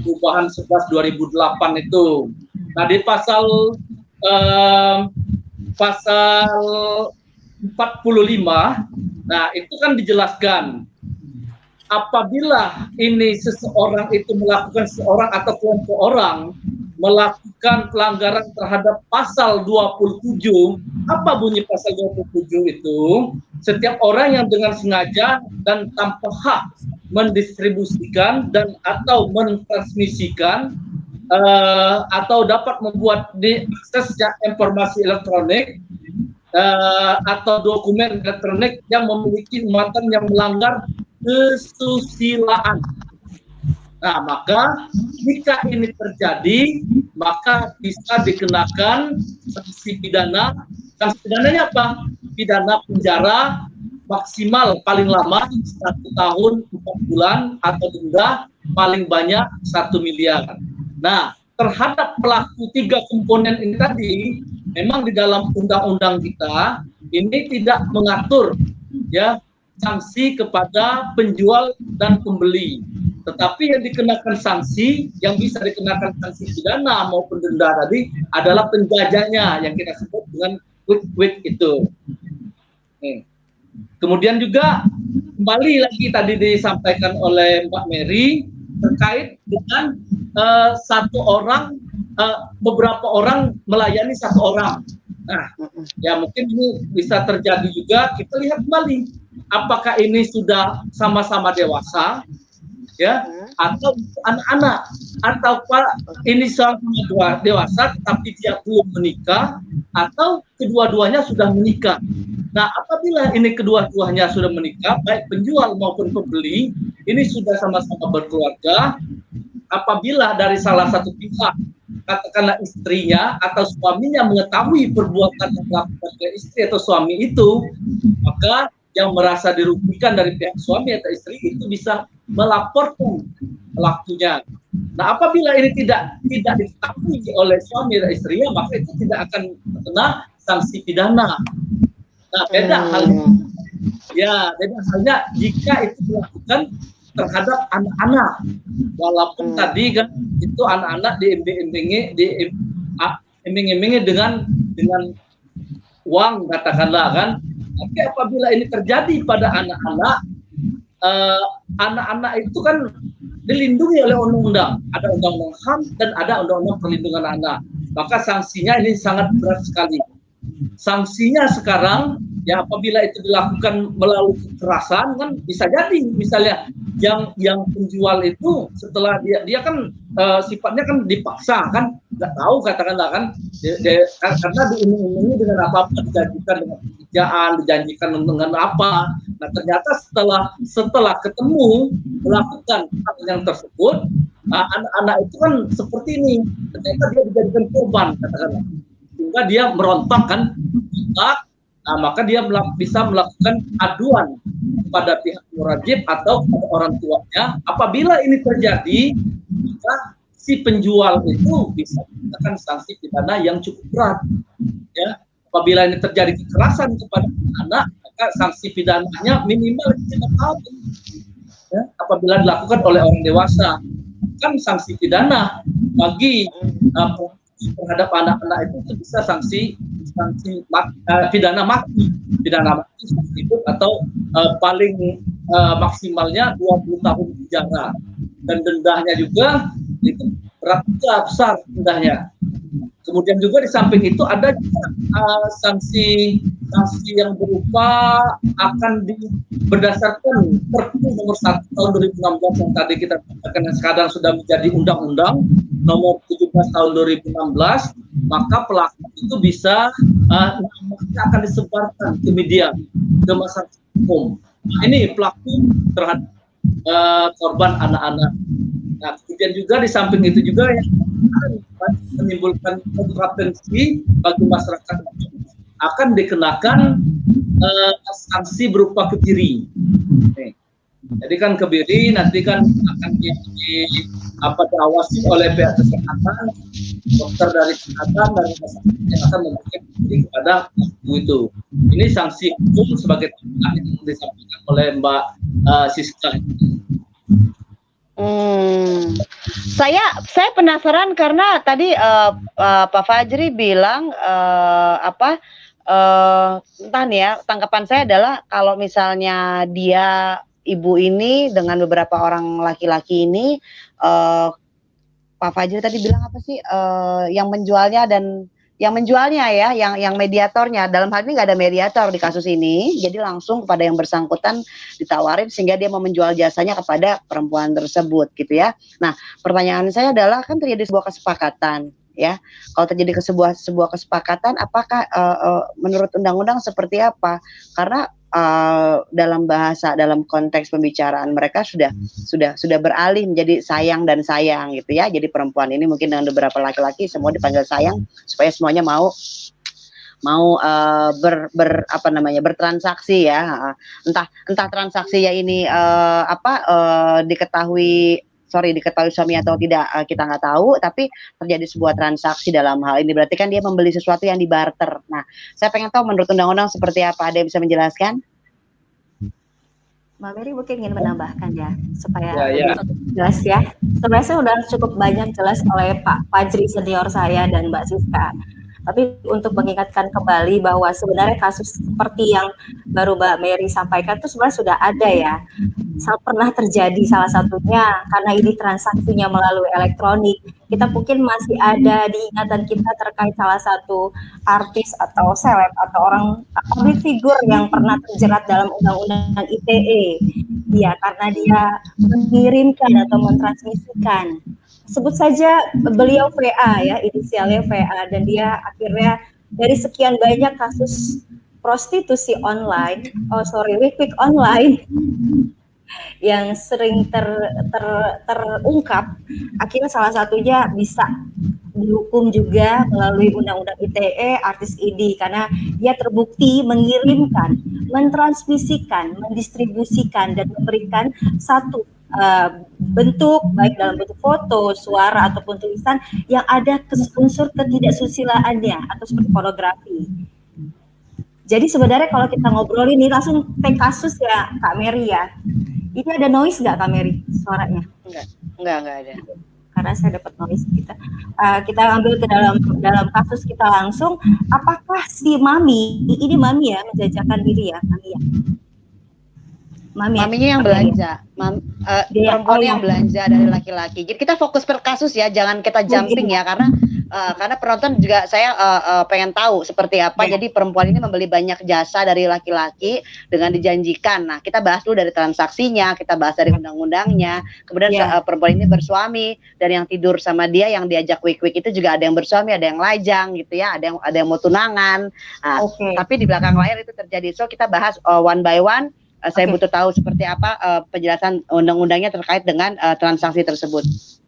Speaker 2: perubahan 11 2008 itu. Nah, di pasal 45, nah itu kan dijelaskan apabila ini seseorang itu seorang atau kelompok orang melakukan pelanggaran terhadap pasal 27. Apa bunyi pasal 27 itu? Setiap orang yang dengan sengaja dan tanpa hak mendistribusikan dan atau mentransmisikan atau dapat membuat diaksesnya informasi elektronik atau dokumen elektronik yang memiliki muatan yang melanggar kesusilaan. Nah, maka jika ini terjadi, maka bisa dikenakan sanksi pidana. Sanksi pidananya apa? Pidana penjara maksimal paling lama 1 tahun 4 bulan atau denda paling banyak 1 miliar. Nah, terhadap pelaku 3 komponen ini tadi, memang di dalam undang-undang kita ini tidak mengatur ya sanksi kepada penjual dan pembeli. Tetapi yang dikenakan sanksi, yang bisa dikenakan sanksi pidana maupun denda tadi adalah penjajahnya yang kita sebut dengan quick itu. Kemudian juga kembali lagi tadi disampaikan oleh Mbak Mary terkait dengan satu orang, beberapa orang melayani satu orang. Nah, ya mungkin ini bisa terjadi juga. Kita lihat kembali, apakah ini sudah sama-sama dewasa, ya, atau anak-anak, atau ini sama-sama dewasa tetapi dia belum menikah, atau kedua-duanya sudah menikah. Nah, apabila ini kedua-duanya sudah menikah, baik penjual maupun pembeli, ini sudah sama-sama berkeluarga. Apabila dari salah satu pihak, katakanlah istrinya atau suaminya mengetahui perbuatan yang dilakukan oleh istri atau suami itu, maka yang merasa dirugikan dari pihak suami atau istri itu bisa melaporkan pelakunya. Nah, apabila ini tidak diketahui oleh suami dan istrinya, maka itu tidak akan kena sanksi pidana. Nah, beda halnya. Ya, beda halnya jika itu dilakukan terhadap anak-anak. Walaupun tadi kan itu anak-anak diiming-imingi dengan uang, katakanlah kan. Tapi apabila ini terjadi pada anak-anak, anak-anak itu kan dilindungi oleh undang-undang. Ada undang-undang HAM dan ada undang-undang perlindungan anak. Maka sanksinya ini sangat berat sekali. Sanksinya sekarang ya apabila itu dilakukan melalui kekerasan kan bisa jadi misalnya yang penjual itu setelah dia kan sifatnya kan dipaksa kan, nggak tahu katakanlah kan karena diiming-imingi dengan apa-apa, dijanjikan dengan pekerjaan, dijanjikan dengan apa. Nah, ternyata setelah ketemu melakukan hal yang tersebut, anak-anak itu kan seperti ini, ternyata dia dijadikan korban katakanlah, sehingga dia merontak kan, maka dia bisa melakukan aduan kepada pihak wajib atau kepada orang tuanya. Apabila ini terjadi, maka si penjual itu bisa mendapatkan sanksi pidana yang cukup berat. Ya, apabila ini terjadi kekerasan kepada anak, maka sanksi pidananya minimal 5 tahun. Ya, apabila dilakukan oleh orang dewasa, kan sanksi pidana bagi terhadap anak-anak itu bisa sanksi pidana mati hidup atau paling maksimalnya 20 tahun penjara, dan dendanya juga itu besar dendanya. Kemudian juga di samping itu ada juga sanksi yang berupa akan berdasarkan Perpu nomor 1 tahun 2016 yang tadi kita katakan yang sekarang sudah menjadi undang-undang nomor 17 tahun 2016, maka pelaku itu bisa akan disebarkan ke media, ke masyarakat umum. Nah, ini pelaku terhadap korban anak-anak. Nah, kemudian juga di samping itu juga yang menimbulkan kontravensi bagi masyarakat akan dikenakan sanksi berupa kebiri. Jadi kan kebiri nanti kan akan diawasi oleh pihak kesehatan, dokter dari kesehatan, dari masyarakat yang akan memberikan kebiri kepada pelaku itu. Ini sanksi hukum sebagai tindakan yang disampaikan oleh Mbak Siska.
Speaker 1: Saya penasaran karena tadi Pak Fajri bilang entah nih ya, tanggapan saya adalah kalau misalnya ibu ini dengan beberapa orang laki-laki ini, Pak Fajri tadi bilang apa sih, yang menjualnya dan yang mediatornya, dalam hal ini nggak ada mediator di kasus ini, jadi langsung kepada yang bersangkutan ditawarin sehingga dia mau menjual jasanya kepada perempuan tersebut gitu ya. Nah, pertanyaan saya adalah kan terjadi sebuah kesepakatan ya. Kalau terjadi sebuah kesepakatan, apakah menurut undang-undang seperti apa? Karena dalam bahasa, dalam konteks pembicaraan mereka sudah beralih menjadi sayang dan sayang gitu ya. Jadi perempuan ini mungkin dengan beberapa laki-laki semua dipanggil sayang supaya semuanya mau bertransaksi ya. Entah transaksinya ini diketahui suami atau tidak, kita nggak tahu, tapi terjadi sebuah transaksi dalam hal ini. Berarti kan dia membeli sesuatu yang dibarter. Nah, saya pengen tahu menurut undang-undang seperti apa, ada yang bisa menjelaskan?
Speaker 3: Mbak Mary mungkin ingin menambahkan ya, supaya
Speaker 2: Ya.
Speaker 3: jelas ya. Sebenarnya sudah cukup banyak jelas oleh Pak Fajri senior saya dan Mbak Siska. Tapi untuk mengingatkan kembali bahwa sebenarnya kasus seperti yang baru Mbak Mary sampaikan itu sebenarnya sudah ada ya. Pernah terjadi salah satunya karena ini transaksinya melalui elektronik. Kita mungkin masih ada di ingatan kita terkait salah satu artis atau seleb atau orang public figure yang pernah terjerat dalam undang-undang ITE. Ya, karena dia mengirimkan atau mentransmisikan, sebut saja beliau VA ya, inisialnya VA, dan dia akhirnya dari sekian banyak kasus prostitusi online, liquid online yang sering terungkap, akhirnya salah satunya bisa dihukum juga melalui undang-undang ITE artis ini karena dia terbukti mengirimkan, mentransmisikan, mendistribusikan dan memberikan satu bentuk baik dalam bentuk foto, suara ataupun tulisan yang ada unsur ketidaksusilaannya atau seperti pornografi. Jadi sebenarnya kalau kita ngobrol ini langsung take kasus ya Kak Mary ya. Ini ada noise nggak Kak Mary suaranya?
Speaker 1: Enggak ada.
Speaker 3: Karena saya dapat noise kita ambil ke dalam kasus kita langsung. Apakah si Mami ini Mami ya menjajakan diri ya Mami ya?
Speaker 1: Maminya yang belanja, perempuan yang belanja dari laki-laki. Jadi kita fokus per kasus ya, jangan kita jumping ya, karena penonton juga saya pengen tahu seperti apa. Jadi perempuan ini membeli banyak jasa dari laki-laki dengan dijanjikan. Nah, kita bahas dulu dari transaksinya, kita bahas dari undang-undangnya. Kemudian perempuan ini bersuami, dan yang tidur sama dia, yang diajak wik-wik itu juga ada yang bersuami, ada yang lajang gitu ya, ada yang mau tunangan. Nah, tapi di belakang layar itu terjadi. So kita bahas one by one. Saya butuh tahu seperti apa penjelasan undang-undangnya terkait dengan transaksi tersebut.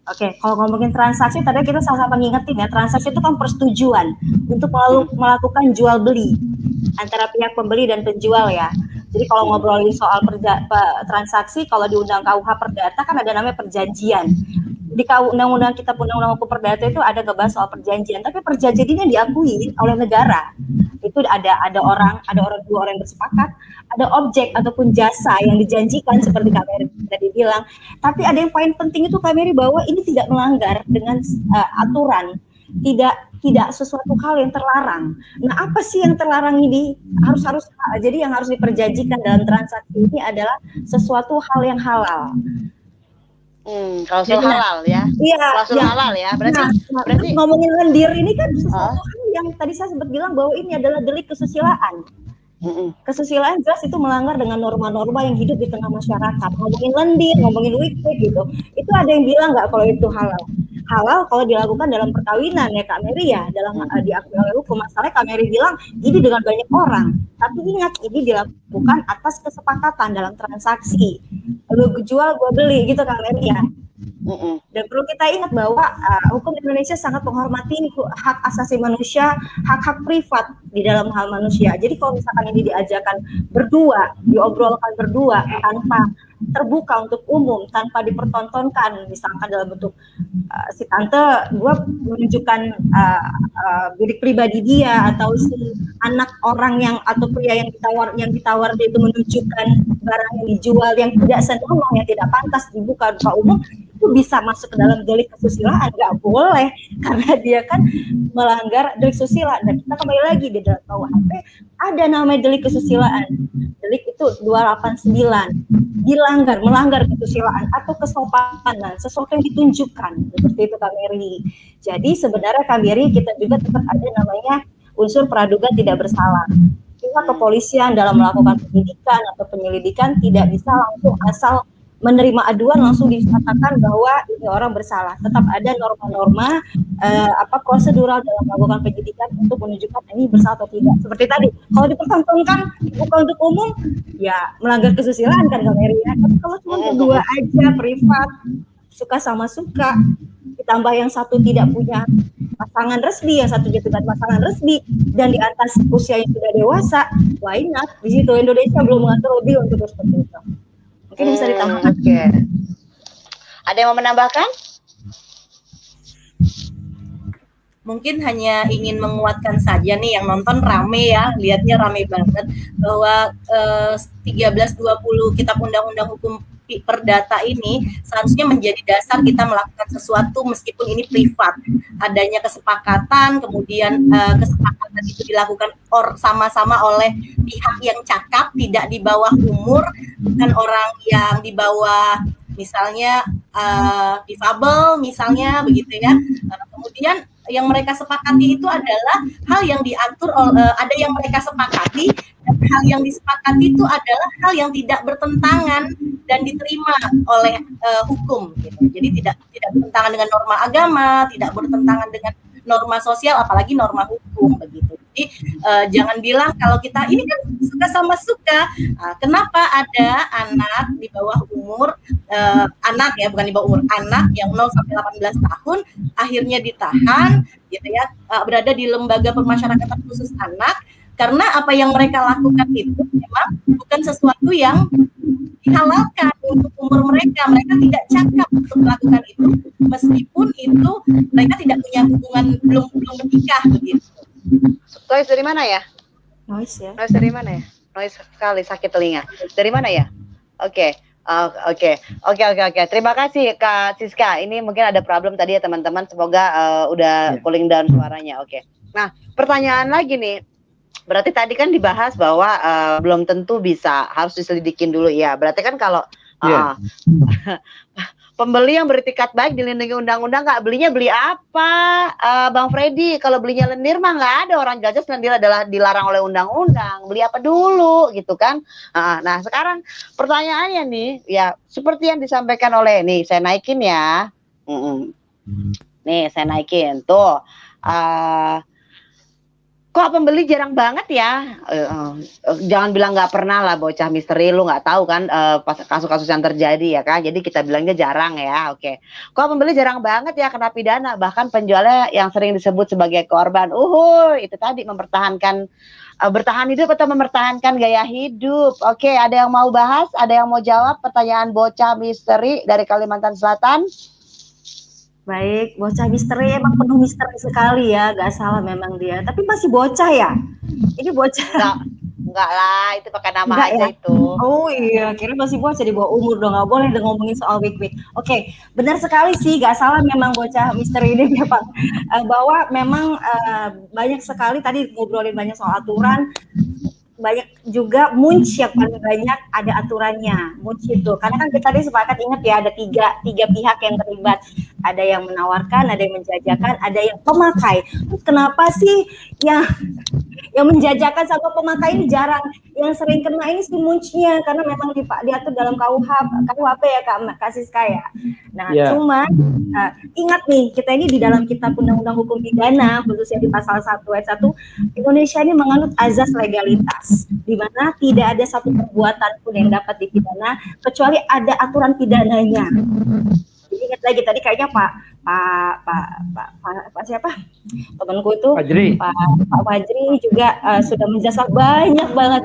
Speaker 3: Oke, kalau ngomongin transaksi, tadi kita sama-sama ngingetin ya, transaksi itu kan persetujuan untuk melakukan jual beli antara pihak pembeli dan penjual ya. Jadi kalau ngobrolin soal transaksi, kalau di Undang KUH Perdata kan ada namanya perjanjian. Di undang-undang kita undang-undang hukum perdata itu ada ngebahas soal perjanjian, tapi perjanjian ini diakui oleh negara. Itu ada dua orang yang bersepakat, ada objek ataupun jasa yang dijanjikan seperti Kak Mary tadi bilang. Tapi ada yang paling penting itu Kak Mary, bahwa ini tidak melanggar dengan aturan, tidak sesuatu hal yang terlarang. Nah, apa sih yang terlarang ini? Jadi yang harus diperjanjikan dalam transaksi ini adalah sesuatu hal yang halal.
Speaker 1: Klausul halal ya. Iya, klausul halal ya. Berarti
Speaker 3: ngomongin lendir ini kan sesuatu hal yang tadi saya sempat bilang bahwa ini adalah delik kesusilaan. Kesusilaan jelas itu melanggar dengan norma-norma yang hidup di tengah masyarakat. Ngomongin lendir, ngomongin wik-wik gitu. Itu ada yang bilang nggak kalau itu halal? Halal kalau dilakukan dalam perkawinan ya Kak Mary ya, dalam diakui oleh hukum. Masalahnya Kak Mary bilang ini dengan banyak orang, tapi ingat ini dilakukan atas kesepakatan dalam transaksi, lu jual gue beli gitu Kak Mary ya. Dan perlu kita ingat bahwa hukum Indonesia sangat menghormati hak asasi manusia, hak-hak privat di dalam hal manusia. Jadi kalau misalkan ini diajarkan berdua, diobrolkan berdua tanpa terbuka untuk umum, tanpa dipertontonkan, misalkan dalam bentuk si tante gue menunjukkan bilik pribadi dia, atau si anak orang atau pria yang ditawar dia itu menunjukkan barang yang dijual yang tidak senonoh, yang tidak pantas dibuka ke umum, itu bisa masuk ke dalam delik kesusilaan. Nggak boleh, karena dia kan melanggar delik susila. Dan kita kembali lagi di dalam KUHP ada namanya delik kesusilaan. Delik itu 289, melanggar kesusilaan atau kesopanan, sesuatu yang ditunjukkan, seperti itu Kak Mary. Jadi sebenarnya Kak Mary, kita juga tetap ada namanya unsur praduga tidak bersalah. Pihak kepolisian dalam melakukan penyidikan atau penyelidikan tidak bisa langsung asal menerima aduan langsung dikatakan bahwa ini orang bersalah. Tetap ada norma-norma prosedural dalam melakukan penyidikan untuk menunjukkan ini bersalah atau tidak. Seperti tadi, kalau dipertontonkan dibuka untuk umum, ya melanggar kesusilaan kan Kak Mary ya. Tapi kalau cuma berdua aja privat, suka sama suka, ditambah yang satu tidak punya pasangan resmi, yang satu juga tidak pasangan resmi, dan di atas usia yang sudah dewasa, why not? Di situ Indonesia belum mengatur lebih untuk seperti itu. Mungkin bisa ditambahkan.
Speaker 1: Okay. Ada yang mau menambahkan?
Speaker 4: Mungkin hanya ingin menguatkan saja nih, yang nonton rame ya, lihatnya rame banget, bahwa 1320 Kitab Undang-Undang Hukum Perdata ini seharusnya menjadi dasar kita melakukan sesuatu meskipun ini privat. Adanya kesepakatan, kemudian kesepakatan itu dilakukan sama-sama oleh pihak yang cakap, tidak di bawah umur, bukan orang yang di bawah misalnya difabel misalnya begitu ya. Kemudian yang mereka sepakati itu adalah hal yang diatur ada yang mereka sepakati, dan hal yang disepakati itu adalah hal yang tidak bertentangan dan diterima oleh hukum gitu. Jadi tidak bertentangan dengan norma agama, tidak bertentangan dengan norma sosial, apalagi norma hukum begitu. Jadi jangan bilang kalau kita ini kan suka sama suka. Kenapa ada anak di bawah umur anak ya, bukan di bawah umur, anak yang 0 sampai 18 tahun akhirnya ditahan gitu ya, berada di lembaga permasyarakatan khusus anak, karena apa yang mereka lakukan itu memang bukan sesuatu yang dihalalkan untuk umur mereka. Mereka tidak cakap untuk melakukan itu, meskipun itu mereka tidak punya hubungan, belum menikah begitu.
Speaker 1: Noise dari mana ya?
Speaker 3: Noise ya.
Speaker 1: Noise dari mana ya? Noise sekali, sakit telinga. Dari mana ya? Oke. Terima kasih Kak Siska. Ini mungkin ada problem tadi ya teman-teman. Semoga udah cooling down suaranya. Oke. Nah, pertanyaan lagi nih. Berarti tadi kan dibahas bahwa belum tentu bisa, harus diselidikin dulu ya. Berarti kan kalau pembeli yang beretikat baik dilindungi undang-undang, nggak belinya beli apa, Bang Freddy? Kalau belinya lendir mah nggak ada, orang jajas lendir adalah dilarang oleh undang-undang. Beli apa dulu gitu kan? Nah sekarang pertanyaannya nih, ya seperti yang disampaikan oleh nih, saya naikin ya, nih saya naikin tuh. Kok pembeli jarang banget ya? Jangan bilang nggak pernah lah, bocah misteri, lu nggak tahu kan kasus-kasus yang terjadi ya kan? Jadi kita bilangnya jarang ya, oke. Kok pembeli jarang banget ya kena pidana, bahkan penjualnya yang sering disebut sebagai korban. Itu tadi mempertahankan bertahan hidup atau mempertahankan gaya hidup. Oke, ada yang mau bahas? Ada yang mau jawab pertanyaan bocah misteri dari Kalimantan Selatan?
Speaker 3: Baik, bocah misteri emang penuh misteri sekali ya, gak salah memang dia. Tapi masih bocah ya? Ini bocah.
Speaker 1: Enggak lah, itu pakai nama
Speaker 3: enggak
Speaker 1: aja ya? Itu.
Speaker 3: Oh iya, kira masih bocah di bawah umur dong, gak boleh ngomongin soal wik-wik. Oke, benar sekali sih, gak salah memang bocah misteri ini memang bahwa memang banyak sekali tadi ngobrolin banyak soal aturan. Banyak juga munch yang paling banyak ada aturannya, munch itu karena kan kita tadi sepakat, ingat ya, ada tiga pihak yang terlibat, ada yang menawarkan, ada yang menjajakan, ada yang pemakai. Kenapa sih yang menjajakan sama pemakai ini jarang, yang sering kena ini si munchnya, karena memang diatur dalam KUHP ya Kak Siska ya. Nah cuman ingat nih, kita ini di dalam Kitab Undang-Undang Hukum Pidana khususnya di pasal 1 ayat 1, Indonesia ini menganut azas legalitas, di mana tidak ada satu perbuatan pun yang dapat dipidana kecuali ada aturan pidananya. Jadi ingat lagi tadi kayaknya Pak siapa temanku itu Pak Fajri juga sudah menjelaskan banyak banget.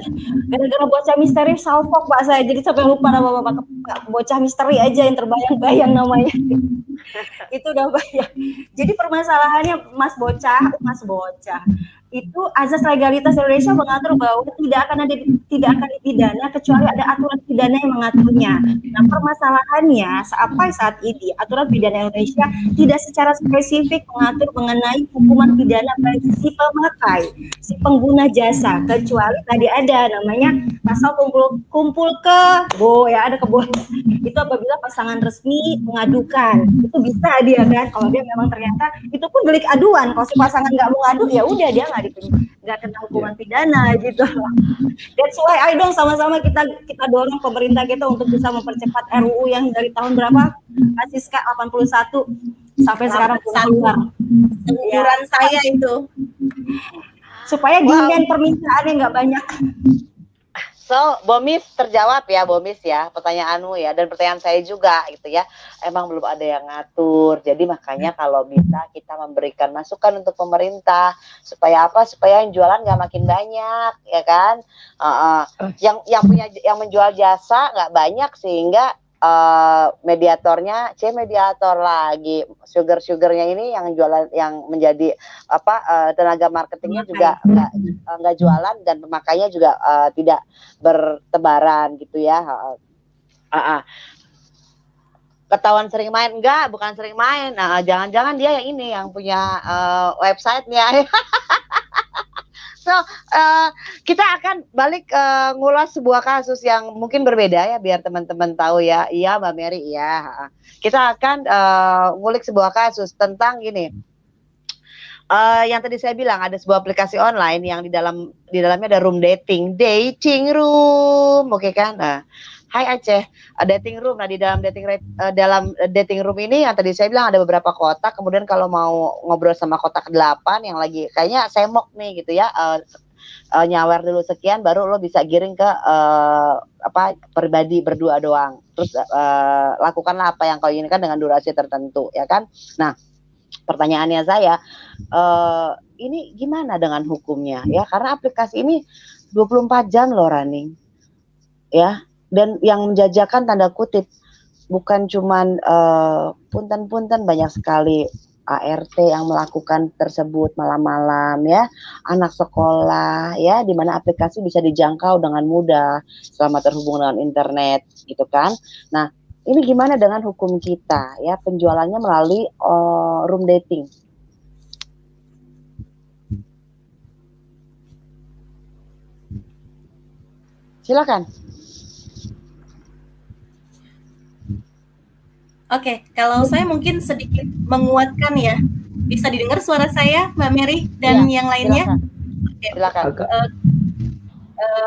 Speaker 3: Gara-gara bocah misteri salfok Pak saya jadi sampai lupa nama Bapak bocah misteri aja yang terbayang-bayang namanya. Itu udah banyak. Jadi permasalahannya Mas bocah itu azas legalitas Indonesia mengatur bahwa tidak akan dipidana kecuali ada aturan pidana yang mengaturnya. Nah, permasalahannya sampai saat ini aturan pidana Indonesia tidak secara spesifik mengatur mengenai hukuman pidana bagi si pemakai, si pengguna jasa, kecuali tadi ada namanya pasal kumpul ke ada itu apabila pasangan resmi mengadukan, itu bisa dia kan, kalau dia memang ternyata itu pun delik aduan. Kalau si pasangan nggak mau ngadu, ya udah dia nggak kena hukuman pidana gitu. That's why ayo dong sama-sama kita dorong pemerintah kita untuk bisa mempercepat RUU yang dari tahun berapa? Siska 81 sampai sekarang belum keluar.
Speaker 4: Umuran saya itu.
Speaker 3: Supaya demand permintaannya nggak banyak.
Speaker 1: So, Bomis terjawab ya, Bomis ya, pertanyaanmu ya, dan pertanyaan saya juga gitu ya. Emang belum ada yang ngatur, jadi makanya kalau bisa kita memberikan masukan untuk pemerintah supaya apa? Supaya yang jualan nggak makin banyak, ya kan? Yang menjual jasa nggak banyak sehingga mediatornya mediator lagi, sugarnya ini yang jualan, yang menjadi tenaga marketingnya juga nggak jualan dan pemakainya juga tidak bertebaran gitu ya. Ketahuan sering main, bukan sering main. Nah, jangan-jangan dia yang ini yang punya websitenya. So, kita akan balik ngulas sebuah kasus yang mungkin berbeda ya, biar teman-teman tahu ya. Iya, Mbak Mary, iya. Kita akan ngulik sebuah kasus tentang gini. Yang tadi saya bilang ada sebuah aplikasi online yang di dalamnya ada room dating room, oke kan? Nah, Hai Aceh, dating room. Nah, di dalam dating room ini yang tadi saya bilang ada beberapa kotak. Kemudian kalau mau ngobrol sama kotak 8 yang lagi kayaknya semok nih gitu ya, nyawer dulu sekian baru lo bisa giring ke pribadi berdua doang. Terus lakukanlah apa yang kau inginkan dengan durasi tertentu, ya kan? Nah, pertanyaannya saya, ini gimana dengan hukumnya ya? Karena aplikasi ini 24 jam loh running, ya. Dan yang menjajakan tanda kutip bukan cuman punten-punten, banyak sekali ART yang melakukan tersebut malam-malam ya, anak sekolah ya, di mana aplikasi bisa dijangkau dengan mudah selama terhubung dengan internet gitu kan. Nah, ini gimana dengan hukum kita ya, penjualannya melalui room dating? Silakan.
Speaker 4: Oke, kalau saya mungkin sedikit menguatkan ya. Bisa didengar suara saya, Mbak Mary dan yang lainnya?
Speaker 1: Silakan.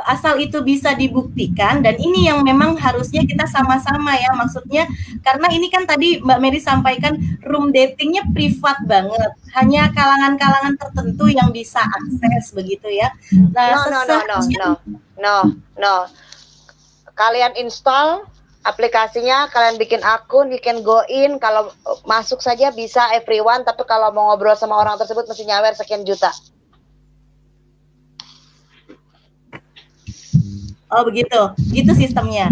Speaker 4: Asal itu bisa dibuktikan, dan ini yang memang harusnya kita sama-sama ya, maksudnya karena ini kan tadi Mbak Mary sampaikan room datingnya privat banget, hanya kalangan-kalangan tertentu yang bisa akses begitu ya.
Speaker 1: No. Kalian install aplikasinya, kalian bikin akun, you can go in, kalau masuk saja bisa everyone, tapi kalau mau ngobrol sama orang tersebut mesti nyawer sekian juta.
Speaker 4: Oh begitu, gitu sistemnya.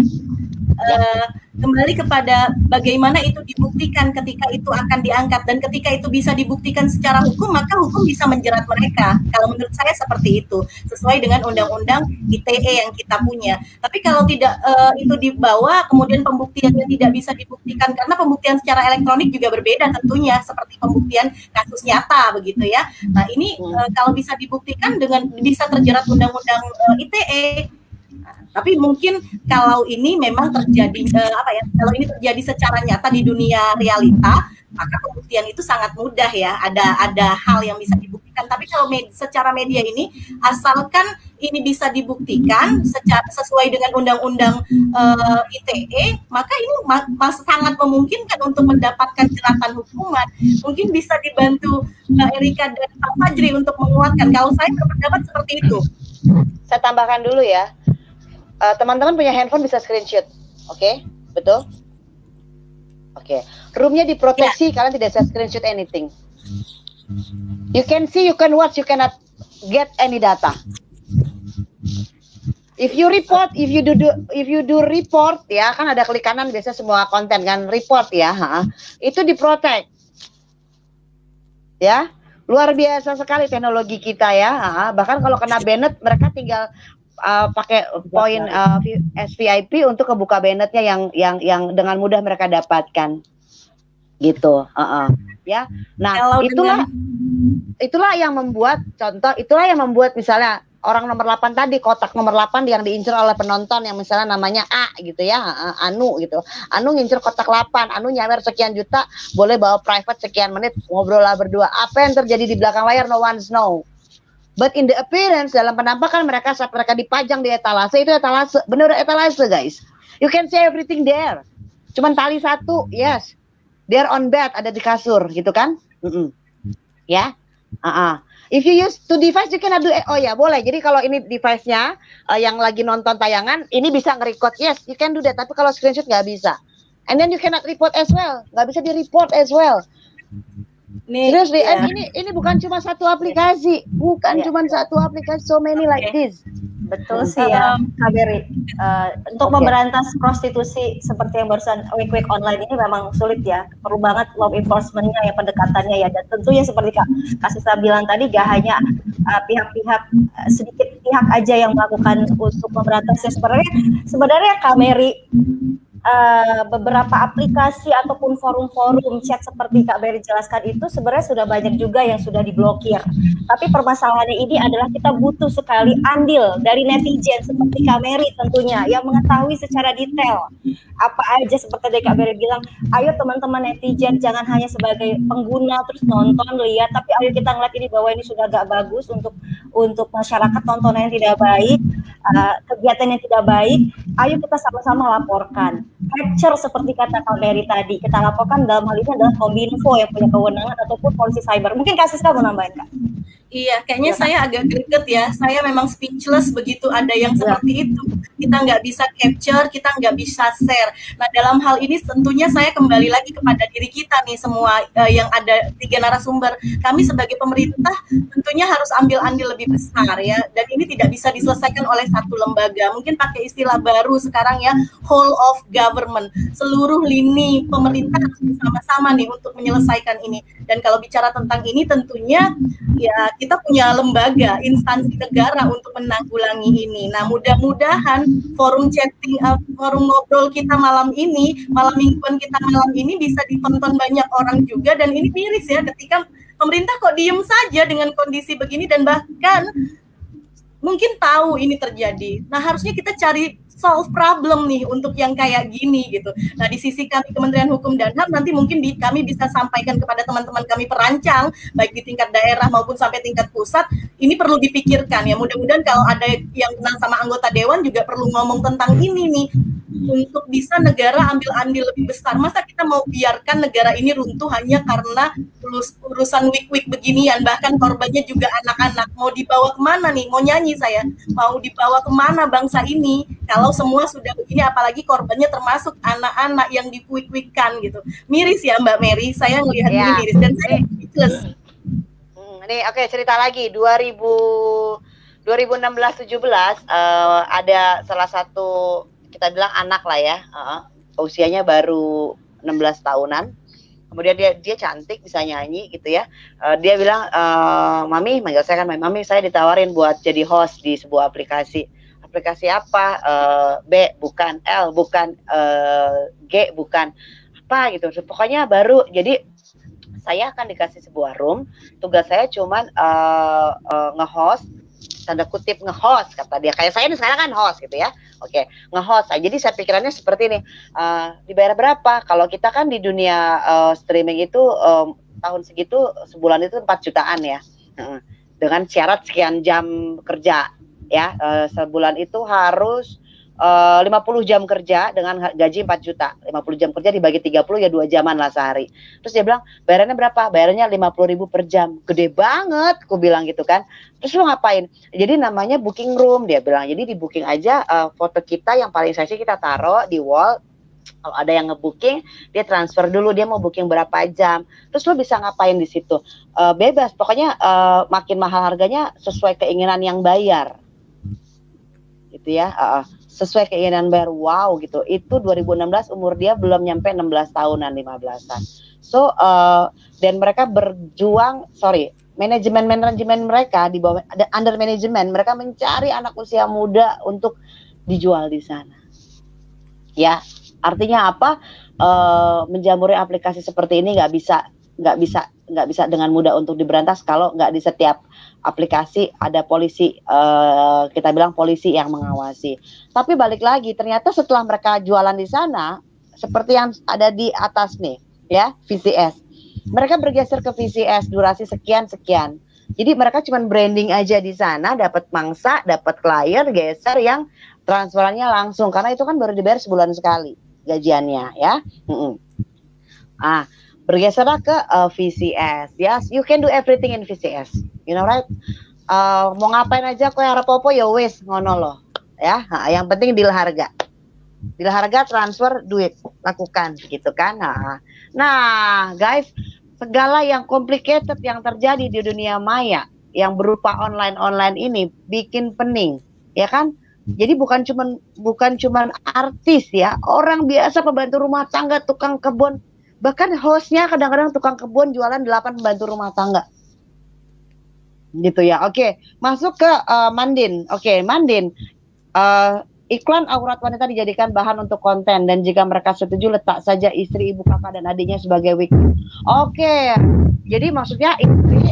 Speaker 4: Kembali kepada bagaimana itu dibuktikan ketika itu akan diangkat, dan ketika itu bisa dibuktikan secara hukum, maka hukum bisa menjerat mereka. Kalau menurut saya seperti itu, sesuai dengan undang-undang ITE yang kita punya. Tapi kalau tidak itu dibawa, kemudian pembuktiannya tidak bisa dibuktikan, karena pembuktian secara elektronik juga berbeda tentunya, seperti pembuktian kasus nyata begitu ya. Nah ini kalau bisa dibuktikan dengan bisa terjerat undang-undang ITE. Tapi mungkin kalau ini memang terjadi kalau ini terjadi secara nyata di dunia realita, maka pembuktian itu sangat mudah ya. Ada hal yang bisa dibuktikan. Tapi kalau secara media ini, asalkan ini bisa dibuktikan sesuai dengan undang-undang ITE, maka ini sangat memungkinkan untuk mendapatkan jeratan hukuman. Mungkin bisa dibantu Mbak Erika dan Pak Fajri untuk menguatkan. Kalau saya berpendapat seperti itu.
Speaker 1: Saya tambahkan dulu ya. Teman-teman punya handphone bisa screenshot, oke? Betul? Oke. Roomnya diproteksi, kalian tidak bisa screenshot anything. You can see, you can watch, you cannot get any data. If you do report ya, kan ada klik kanan biasa semua konten kan, report ya, itu diprotect. Ya, luar biasa sekali teknologi kita ya. Bahkan kalau kena banned, mereka tinggal pakai poin SVIP untuk kebuka bannednya yang dengan mudah mereka dapatkan gitu. Ya, nah itulah yang membuat misalnya orang nomor 8 tadi, kotak nomor 8 yang diincar oleh penonton yang misalnya namanya A gitu ya, Anu gitu. Anu ngincer kotak 8, Anu nyawer sekian juta, boleh bawa private sekian menit, ngobrol lah berdua. Apa yang terjadi di belakang layar no one know. But in the appearance, dalam penampakan mereka saat mereka dipajang di etalase, itu etalase, bener etalase guys. You can see everything there. Cuman tali satu, yes. They're on bed, ada di kasur gitu kan. Ya. If you use two device, you cannot do it. Oh ya, boleh. Jadi kalau ini device-nya yang lagi nonton tayangan, ini bisa nge-record. Yes, you can do that. Tapi kalau screenshot nggak bisa. And then you cannot report as well. Nggak bisa di-report as well. Seriously, and ini bukan cuma satu aplikasi. Bukan cuma satu aplikasi. So many like this.
Speaker 3: Betul sih ya, Kak Berry. Untuk memberantas prostitusi seperti yang barusan Quick online ini memang sulit ya. Perlu banget law enforcement-nya ya, pendekatannya ya. Dan tentunya seperti Kak Sista bilang tadi, gak hanya pihak-pihak, sedikit pihak aja yang melakukan untuk memberantasnya. Sebenarnya Kak Mary, beberapa aplikasi ataupun forum-forum chat seperti Kak Berry jelaskan itu sebenarnya sudah banyak juga yang sudah diblokir. Tapi permasalahannya ini adalah kita butuh sekali andil dari netizen seperti Kak Mary tentunya yang mengetahui secara detail apa aja seperti Kak Berry bilang. Ayo teman-teman netizen, jangan hanya sebagai pengguna terus nonton lihat, tapi ayo kita ngeliat ini bahwa ini sudah gak bagus untuk masyarakat, tontonan yang tidak baik, kegiatan yang tidak baik. Ayo kita sama-sama laporkan. Capture seperti kata Kak Berry tadi, kita laporkan dalam hal ini adalah Kominfo yang punya kewenangan ataupun polisi cyber. Mungkin Kak Siska mau nambahin, Kak?
Speaker 4: Iya, kayaknya saya agak greget ya. Saya memang speechless begitu ada yang seperti itu. Kita nggak bisa capture, kita nggak bisa share. Nah, dalam hal ini tentunya saya kembali lagi kepada diri kita nih semua yang ada 3 narasumber. Kami sebagai pemerintah tentunya harus ambil andil lebih besar ya. Dan ini tidak bisa diselesaikan oleh satu lembaga. Mungkin pakai istilah baru sekarang ya, whole of government. Seluruh lini pemerintah harus bersama-sama nih untuk menyelesaikan ini. Dan kalau bicara tentang ini tentunya ya kita punya lembaga, instansi negara untuk menanggulangi ini. Nah, mudah-mudahan forum chatting, forum ngobrol kita malam ini, malam mingguan kita malam ini bisa ditonton banyak orang juga. Dan ini miris ya ketika pemerintah kok diem saja dengan kondisi begini dan bahkan mungkin tahu ini terjadi. Nah, harusnya kita cari solve problem nih untuk yang kayak gini gitu. Nah, di sisi kami Kementerian Hukum dan HAM nanti mungkin kami bisa sampaikan kepada teman-teman kami perancang baik di tingkat daerah maupun sampai tingkat pusat, ini perlu dipikirkan ya. Mudah-mudahan kalau ada yang kenal sama anggota dewan juga perlu ngomong tentang ini nih, untuk bisa negara ambil andil lebih besar. Masa kita mau biarkan negara ini runtuh hanya karena urusan wik-wik beginian, bahkan korbannya juga anak-anak. Mau dibawa kemana nih? Mau nyanyi saya, mau dibawa kemana bangsa ini kalau semua sudah begini, apalagi korbannya termasuk anak-anak yang dikuik-kuikan gitu. Miris ya Mbak Mary, saya melihat ini miris dan saya speechless.
Speaker 1: Ini oke, cerita lagi 2016-17 ada salah satu, kita bilang anak lah ya, usianya baru 16 tahunan. Kemudian dia cantik, bisa nyanyi gitu ya. Dia bilang, Mami, manggil saya kan Mami, saya ditawarin buat jadi host di sebuah aplikasi. Aplikasi apa? B bukan, L bukan, G bukan, apa gitu. Pokoknya baru. Jadi saya akan dikasih sebuah room. Tugas saya cuman nge-host, tanda kutip nge-host kata dia. Kayak saya ini sekarang kan host gitu ya. Oke, nge-host. Jadi saya pikirannya seperti ini. Dibayar berapa? Kalau kita kan di dunia streaming itu tahun segitu sebulan itu 4 jutaan ya. Dengan syarat sekian jam kerja. Ya, sebulan itu harus 50 jam kerja dengan gaji 4 juta. 50 jam kerja dibagi 30 ya 2 jaman lah sehari. Terus dia bilang, bayarannya berapa? Bayarannya 50.000 per jam. Gede banget, aku bilang gitu kan. Terus lu ngapain? Jadi namanya booking room, dia bilang. Jadi di booking aja foto kita yang paling seksi kita taruh di wall. Kalau ada yang ngebooking, dia transfer dulu, dia mau booking berapa jam. Terus lo bisa ngapain di situ? Bebas, pokoknya makin mahal harganya sesuai keinginan yang bayar. Gitu ya, sesuai keinginan bayar. Wow gitu. Itu 2016, umur dia belum nyampe 16 tahunan, 15-an. So dan mereka berjuang, manajemen mereka di bawah under manajemen, mereka mencari anak usia muda untuk dijual di sana. Ya, artinya apa? Menjamuri aplikasi seperti ini nggak bisa dengan mudah untuk diberantas kalau nggak di setiap aplikasi, ada polisi, kita bilang polisi yang mengawasi. Tapi balik lagi, ternyata setelah mereka jualan di sana, seperti yang ada di atas nih, ya, VCS. Mereka bergeser ke VCS, durasi sekian-sekian. Jadi mereka cuma branding aja di sana, dapat mangsa, dapat klien, geser yang transferannya langsung. Karena itu kan baru dibayar sebulan sekali gajiannya, ya. Bergeserlah ke VCS. Yes, you can do everything in VCS. You know, right? Mau ngapain aja kok yang apa-apa ya wes ngono loh. Ya, yang penting deal harga. Deal harga, transfer duit, lakukan gitu kan. Nah, guys, segala yang complicated yang terjadi di dunia maya yang berupa online ini bikin pening, ya kan? Jadi bukan cuman artis ya, orang biasa, pembantu rumah tangga, tukang kebun, bahkan hostnya kadang-kadang tukang kebun jualan 8 pembantu rumah tangga. Gitu ya. Oke, masuk ke Mandin. Oke, Mandin. Iklan aurat wanita dijadikan bahan untuk konten dan jika mereka setuju letak saja istri, ibu, kakak dan adiknya sebagai witness. Oke. Jadi maksudnya istri,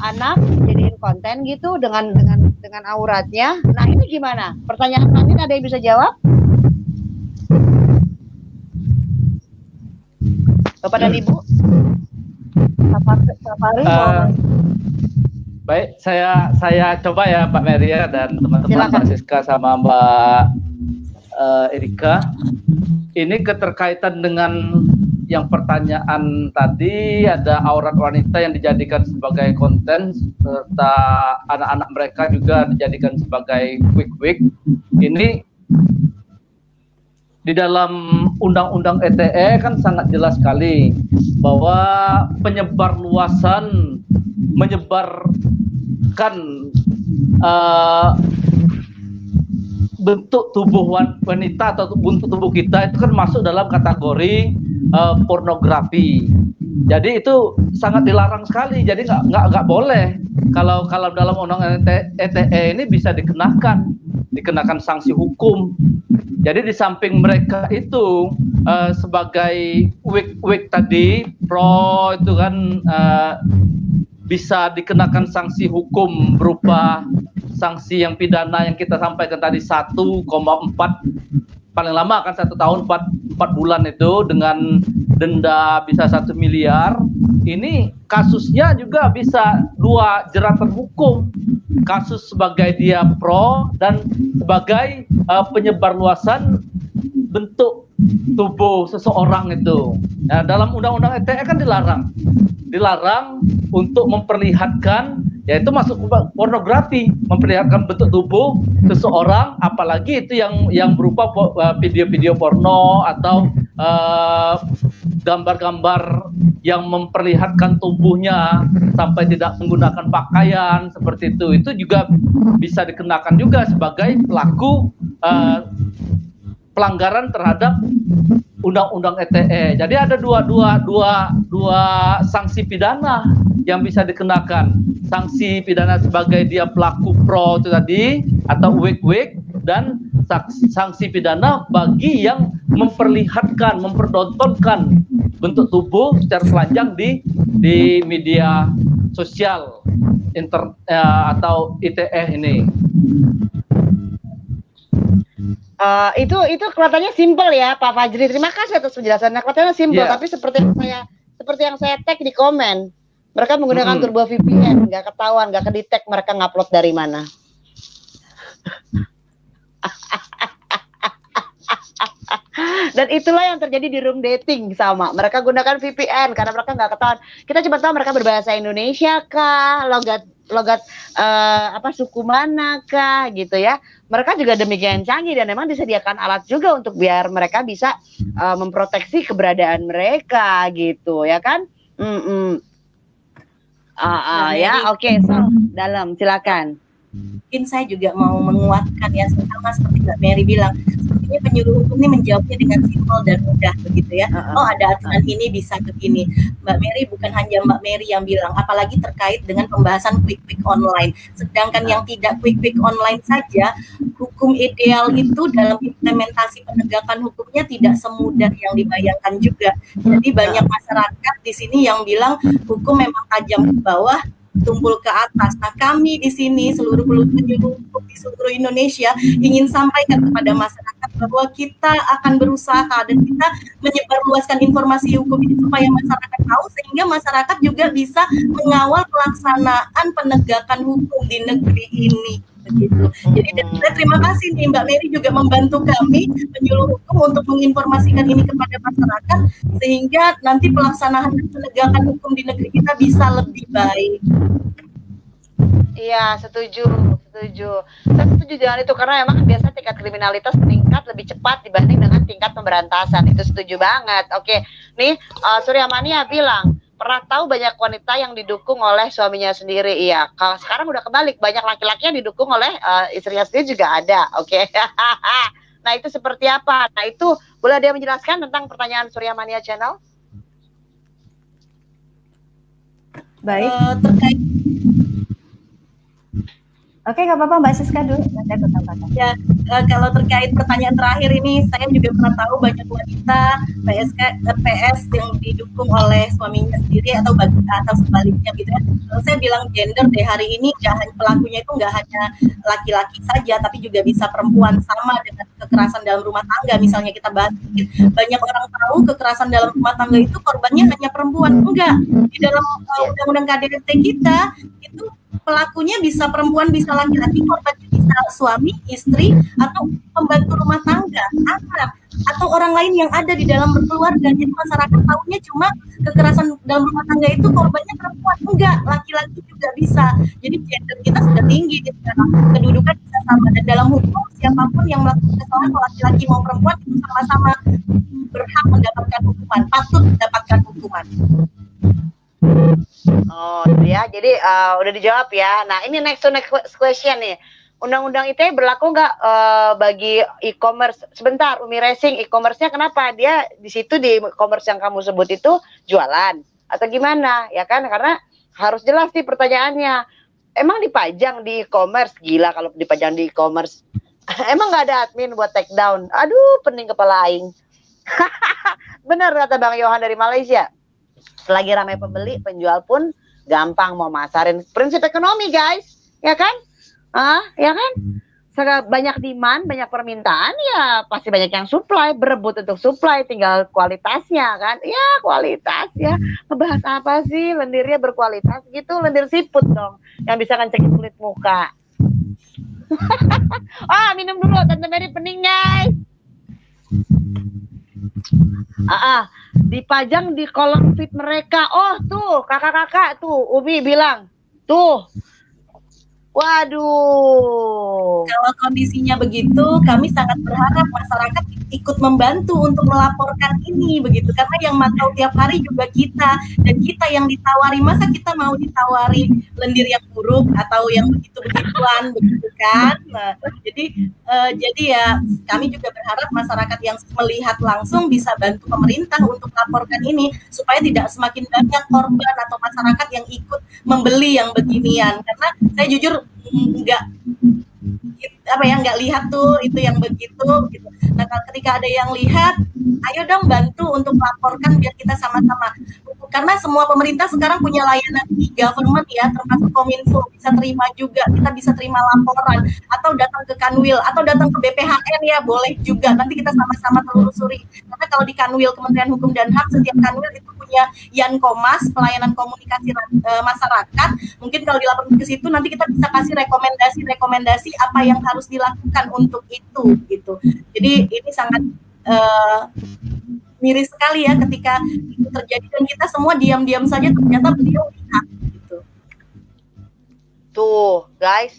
Speaker 1: anak jadiin konten gitu dengan auratnya. Nah, ini gimana? Pertanyaan Mandin ada yang bisa jawab? Bapak dan Ibu? Safari
Speaker 2: baik, saya coba ya Mbak Meria dan teman-teman Mbak Siska sama Mbak Erika. Ini keterkaitan dengan yang pertanyaan tadi, ada aurat wanita yang dijadikan sebagai konten serta anak-anak mereka juga dijadikan sebagai quick. Ini di dalam Undang-Undang ITE kan sangat jelas sekali bahwa menyebarkan bentuk tubuh wanita atau bentuk tubuh kita itu kan masuk dalam kategori pornografi. Jadi itu sangat dilarang sekali. Jadi nggak boleh. Kalau dalam Undang-Undang ITE ini bisa dikenakan sanksi hukum. Jadi di samping mereka itu sebagai wik tadi pro itu kan bisa dikenakan sanksi hukum berupa sanksi yang pidana yang kita sampaikan tadi 1,4 paling lama kan 1 tahun 4 bulan itu dengan denda bisa 1 miliar. Ini kasusnya juga bisa 2 jeratan hukum, kasus sebagai dia pro dan sebagai penyebarluasan bentuk tubuh seseorang itu. Nah, dalam Undang-Undang ITE kan dilarang untuk memperlihatkan, yaitu masuk pornografi, memperlihatkan bentuk tubuh seseorang, apalagi itu yang berupa video-video porno atau gambar-gambar yang memperlihatkan tubuhnya sampai tidak menggunakan pakaian seperti itu juga bisa dikenakan juga sebagai pelaku pelanggaran terhadap Undang-Undang ITE. Jadi ada dua sanksi pidana yang bisa dikenakan. Sanksi pidana sebagai dia pelaku pro itu tadi atau wik dan sanksi pidana bagi yang memperlihatkan, mempertontonkan bentuk tubuh secara telanjang di media sosial atau ITE ini.
Speaker 1: Itu kelihatannya simpel ya Pak Fajri. Terima kasih atas penjelasannya. Kelihatannya simpel, tapi seperti yang saya tag di komen, mereka menggunakan Turbo VPN, nggak ketahuan, nggak kedetek mereka ngupload dari mana. Dan itulah yang terjadi di room dating sama. Mereka gunakan VPN karena mereka nggak ketahuan. Kita cuma tahu mereka berbahasa Indonesia kah, logat suku mana kah gitu ya. Mereka juga demikian canggih dan memang disediakan alat juga untuk biar mereka bisa memproteksi keberadaan mereka gitu ya kan. Dalam silakan.
Speaker 4: Mungkin saya juga mau menguatkan ya, sama seperti Mbak Mary bilang, sepertinya penyuluh hukum ini menjawabnya dengan simpel dan mudah begitu ya. Oh, ada aturan ini bisa begini. Mbak Mary, bukan hanya Mbak Mary yang bilang, apalagi terkait dengan pembahasan quick online. Sedangkan yang tidak quick online saja, hukum ideal itu dalam implementasi penegakan hukumnya tidak semudah yang dibayangkan juga. Jadi banyak masyarakat di sini yang bilang hukum memang tajam ke bawah, tumpul ke atas. Nah, kami di sini seluruh penyuluh hukum di seluruh Indonesia ingin sampaikan kepada masyarakat bahwa kita akan berusaha dan kita menyebarluaskan informasi hukum ini supaya masyarakat tahu, sehingga masyarakat juga bisa mengawal pelaksanaan penegakan hukum di negeri ini. Begitu. Jadi terima kasih nih Mbak Mary juga membantu kami penyuluh hukum untuk menginformasikan ini kepada masyarakat sehingga nanti pelaksanaan dan penegakan hukum di negeri kita bisa lebih baik.
Speaker 1: Iya, setuju. Saya setuju dengan itu karena memang biasa tingkat kriminalitas meningkat lebih cepat dibanding dengan tingkat pemberantasan. Itu setuju banget. Oke, nih Surya Mania bilang pernah tahu banyak wanita yang didukung oleh suaminya sendiri. Iya, kalau sekarang udah kebalik, banyak laki-laki yang didukung oleh istrinya sendiri juga ada. Oke. Nah, itu seperti apa? Nah, itu boleh dia menjelaskan tentang pertanyaan Surya Mania Channel?
Speaker 3: Baik.
Speaker 4: Terkait
Speaker 3: Oke, nggak apa-apa Mbak Siska dulu. Nanti aku tambahkan.
Speaker 4: ya, kalau terkait pertanyaan terakhir ini, saya juga pernah tahu banyak wanita PS yang didukung oleh suaminya sendiri atau sebaliknya gitu ya. Saya bilang gender deh, hari ini pelakunya itu nggak hanya laki-laki saja, tapi juga bisa perempuan, sama dengan kekerasan dalam rumah tangga. Misalnya kita bahas sedikit, banyak orang tahu kekerasan dalam rumah tangga itu korbannya hanya perempuan. Enggak, di dalam undang-undang KDRT kita itu pelakunya bisa perempuan, bisa laki-laki, korbannya bisa suami, istri, atau pembantu rumah tangga, anak, atau orang lain yang ada di dalam berkeluarga. Jadi masyarakat tahunya cuma kekerasan dalam rumah tangga itu korbannya perempuan. Enggak, laki-laki juga bisa. Jadi gender kita sudah tinggi sekarang, kedudukan bisa sama. Dan dalam hukum, siapapun yang melakukan kesalahan, mau laki-laki mau perempuan, itu sama-sama berhak mendapatkan hukuman, patut mendapatkan hukuman.
Speaker 1: Oh, ya. Jadi udah dijawab ya. Nah, ini next question nih. Undang-undang ITE berlaku nggak bagi e-commerce? Sebentar, Umi Racing, e-commerce-nya kenapa? Dia di situ di e-commerce yang kamu sebut itu jualan atau gimana? Ya kan? Karena harus jelas sih pertanyaannya. Emang dipajang di e-commerce? Gila kalau dipajang di e-commerce. Emang nggak ada admin buat take down? Aduh, pening kepala aing. Benar kata Bang Yohan dari Malaysia. Selagi ramai pembeli, penjual pun gampang mau masarin. Prinsip ekonomi, guys. Ya kan? Ya kan? Banyak demand, banyak permintaan, ya pasti banyak yang supply, berebut untuk supply, tinggal kualitasnya kan. Ya, kualitas ya. Ngebahas apa sih? Lendirnya berkualitas gitu, lendir siput dong. Yang bisa kencengin kulit muka. Minum dulu, Tante Mary pening, guys. Dipajang di kolom feed mereka. Oh, tuh, kakak-kakak tuh, Umi bilang. Tuh. Waduh.
Speaker 4: Kalau kondisinya begitu, kami sangat berharap masyarakat ikut membantu untuk melaporkan ini begitu, karena yang mantau tiap hari juga kita, dan kita yang ditawari, masa kita mau ditawari lendir yang buruk atau yang begitu-begituan begitu kan. Nah, jadi ya kami juga berharap masyarakat yang melihat langsung bisa bantu pemerintah untuk melaporkan ini supaya tidak semakin banyak korban atau masyarakat yang ikut membeli yang beginian, karena saya jujur nggak lihat tuh itu yang begitu gitu. Nah, ketika ada yang lihat, ayo dong bantu untuk melaporkan biar kita sama-sama, karena semua pemerintah sekarang punya layanan e-government ya, termasuk Kominfo, bisa terima juga, kita bisa terima laporan atau datang ke Kanwil atau datang ke BPHN ya, boleh juga, nanti kita sama-sama telusuri. Karena kalau di Kanwil Kementerian Hukum dan HAM, setiap Kanwil itu punya Yankomas, pelayanan komunikasi masyarakat. Mungkin kalau dilaporkan ke situ nanti kita bisa kasih rekomendasi apa yang harus dilakukan untuk itu gitu. Jadi ini sangat miris sekali ya ketika itu terjadi dan kita semua diam-diam saja, ternyata beliau lihat gitu.
Speaker 1: Tuh, guys.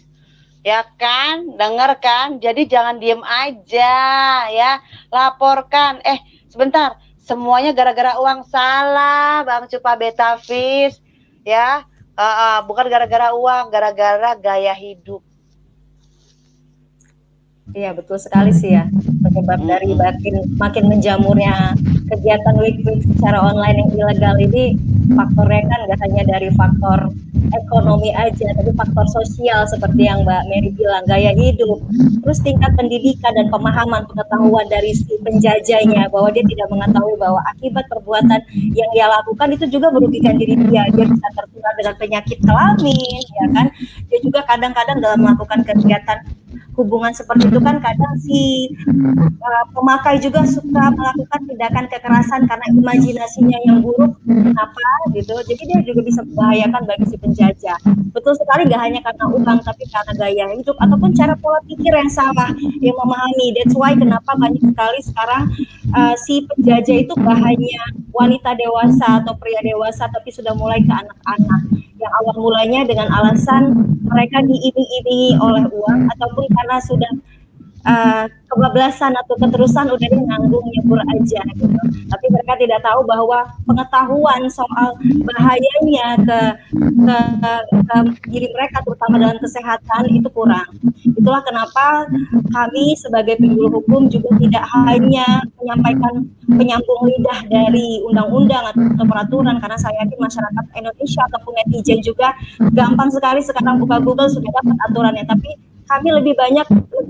Speaker 1: Ya kan? Dengar kan? Jadi jangan diem aja ya. Laporkan. Sebentar. Semuanya gara-gara uang, salah, Bang Cupa Betafis. Ya. Bukan gara-gara uang, gara-gara gaya hidup.
Speaker 3: Iya, betul sekali sih ya. Penyebab dari makin menjamurnya kegiatan week secara online yang ilegal ini faktornya kan nggak hanya dari faktor ekonomi aja, tapi faktor sosial seperti yang Mbak Mary bilang, gaya hidup, terus tingkat pendidikan dan pemahaman pengetahuan dari si penjajahnya, bahwa dia tidak mengetahui bahwa akibat perbuatan yang dia lakukan itu juga merugikan diri dia bisa tertular dengan penyakit kelamin, ya kan? Dia juga kadang-kadang dalam melakukan kegiatan hubungan seperti itu kan kadang si pemakai juga suka melakukan tindakan kekerasan karena imajinasinya yang buruk, kenapa gitu, jadi dia juga bisa membahayakan bagi si penjajah. Betul sekali, nggak hanya karena uang tapi karena gaya hidup ataupun cara pola pikir yang salah yang memahami. That's why kenapa banyak sekali sekarang si penjajah itu gak hanya wanita dewasa atau pria dewasa tapi sudah mulai ke anak-anak yang awal mulanya dengan alasan mereka diiming-imingi oleh uang ataupun karena sudah kebablasan atau keterusan udah dia nanggung nyebur aja gitu. Tapi mereka tidak tahu bahwa pengetahuan soal bahayanya ke diri mereka terutama dalam kesehatan itu kurang. Itulah kenapa kami sebagai penjuru hukum juga tidak hanya menyampaikan penyambung lidah dari undang-undang atau peraturan, karena saya yakin masyarakat Indonesia ataupun netizen juga gampang sekali sekarang buka Google sudah dapat aturannya, tapi kami lebih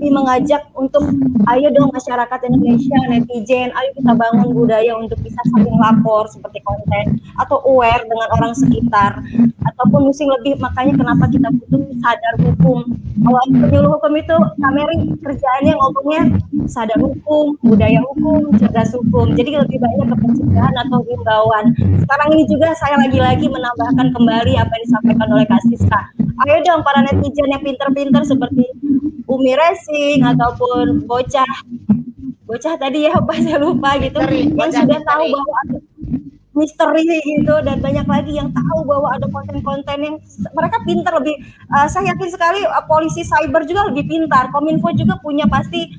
Speaker 3: mengajak untuk ayo dong masyarakat Indonesia, netizen, ayo kita bangun budaya untuk bisa saling lapor seperti konten atau aware dengan orang sekitar ataupun mesti lebih, makanya kenapa kita butuh sadar hukum. Kalau penyuluh hukum itu Mary kerjaannya ngomongnya sadar hukum, budaya hukum, cerdas hukum, jadi lebih banyak ke pencegahan atau himbauan. Sekarang ini juga saya lagi-lagi menambahkan kembali apa yang disampaikan oleh Kak Siska. Ayo dong para netizen yang pinter-pinter seperti Umi Racing ataupun bocah tadi ya apa saya lupa gitu, yang sudah tahu bahwa misteri gitu, dan banyak lagi yang tahu bahwa ada konten-konten yang mereka pintar lebih. Saya yakin sekali polisi cyber juga lebih pintar, Kominfo juga punya pasti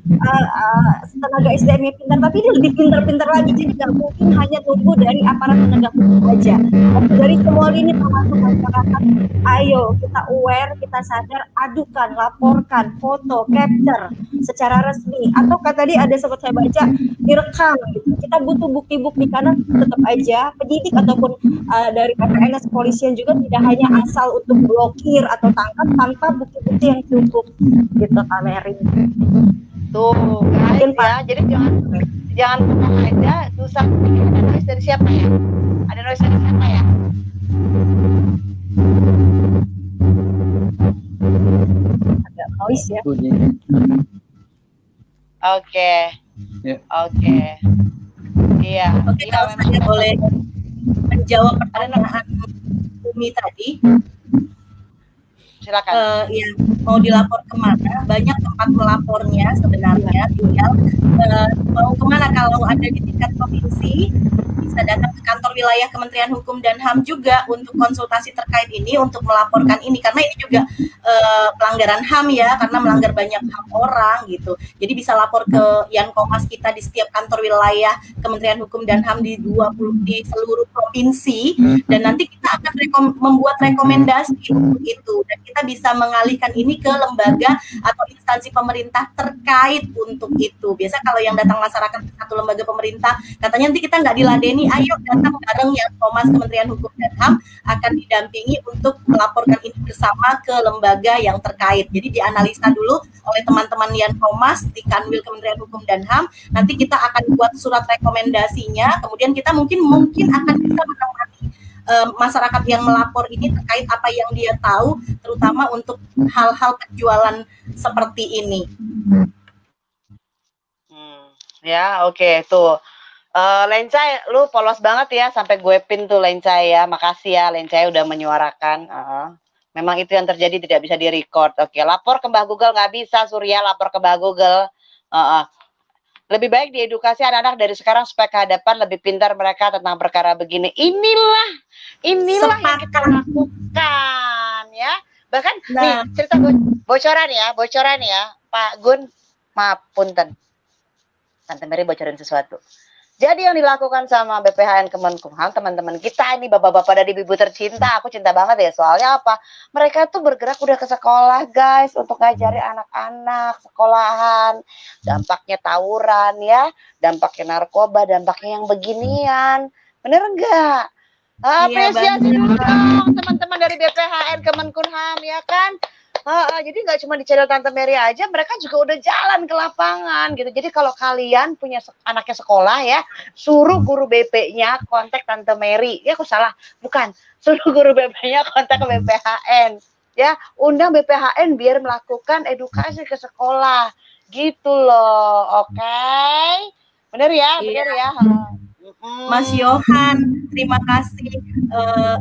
Speaker 3: tenaga SDM yang pintar, tapi dia lebih pintar-pintar lagi. Jadi nggak mungkin hanya tunggu dari aparat penegak hukum aja, tapi dari semua lini termasuk masyarakat. Ayo kita aware, kita sadar, adukan, laporkan, foto, capture secara resmi, atau tadi ada sempat saya baca direkam gitu. Kita butuh bukti-bukti karena tetap aja penyidik ataupun dari PPNS kepolisian juga tidak hanya asal untuk blokir atau tangkap tanpa bukti-bukti yang cukup gitu Kak Mary.
Speaker 1: Tuh guys ya, jadi jangan ngomong aja susah. Ada noise dari siapa ya? Ada noise dari siapa ya?
Speaker 3: Ada noise ya.
Speaker 1: Oke. Iya.
Speaker 4: Oke, kalau saya boleh menjawab pertanyaan Umi tadi.
Speaker 1: Silakan.
Speaker 4: Ya, mau dilapor kemana? Banyak tempat melapornya sebenarnya. Tinggal mau kemana, kalau ada di tingkat provinsi bisa datang ke kantor wilayah Kementerian Hukum dan HAM juga untuk konsultasi terkait ini, untuk melaporkan ini, karena ini juga pelanggaran HAM ya, karena melanggar banyak HAM orang gitu. Jadi bisa lapor ke Yankomas kita di setiap kantor wilayah Kementerian Hukum dan HAM di seluruh provinsi, dan nanti kita akan membuat rekomendasi untuk itu, dan kita bisa mengalihkan ini ke lembaga atau instansi pemerintah terkait untuk itu. Biasa kalau yang datang masyarakat ke satu lembaga pemerintah, katanya nanti kita nggak diladeni, ayo datang bareng Yankomas Kementerian Hukum dan HAM, akan didampingi untuk melaporkan ini bersama ke lembaga yang terkait. Jadi dianalisa dulu oleh teman-teman Yankomas di Kanwil Kementerian Hukum dan HAM, nanti kita akan buat surat rekomendasinya, kemudian kita mungkin akan bisa menemani masyarakat yang melapor ini terkait apa yang dia tahu, terutama untuk hal-hal penjualan seperti ini.
Speaker 1: Ya, oke, tuh. Lencai, lu polos banget ya, sampai gue pin tuh Lencai ya. Makasih ya Lencai udah menyuarakan. Memang itu yang terjadi, tidak bisa direcord. Oke, lapor ke Mbah Google nggak bisa, Surya lapor ke Mbah Google. Lebih baik diedukasi anak-anak dari sekarang supaya ke hadapan lebih pintar mereka tentang perkara begini. Inilah yang kita lakukan ya. Bahkan nih cerita bocoran ya, Pak Gun, maaf punten. Tante Mary bocorin sesuatu. Jadi yang dilakukan sama BPHN Kemenkumham, teman-teman kita ini bapak-bapak dan ibu tercinta, aku cinta banget ya, soalnya apa? Mereka tuh bergerak udah ke sekolah guys, untuk ngajari anak-anak sekolahan, dampaknya tawuran ya, dampaknya narkoba, dampaknya yang beginian, bener enggak?
Speaker 4: Iya,
Speaker 1: Apresiasi
Speaker 4: banget.
Speaker 1: dulu dong teman-teman dari BPHN Kemenkumham ya kan. Jadi nggak cuma di channel Tante Mary aja, mereka juga udah jalan ke lapangan gitu. Jadi kalau kalian punya anaknya sekolah ya, suruh guru BP-nya kontak Tante Mary. Ya aku salah, bukan. Suruh guru BP-nya kontak ke BPHN. Ya, undang BPHN biar melakukan edukasi ke sekolah. Gitu loh, oke? Bener ya, bener
Speaker 4: Iya.
Speaker 1: ya.
Speaker 4: Mas Yohan, terima kasih.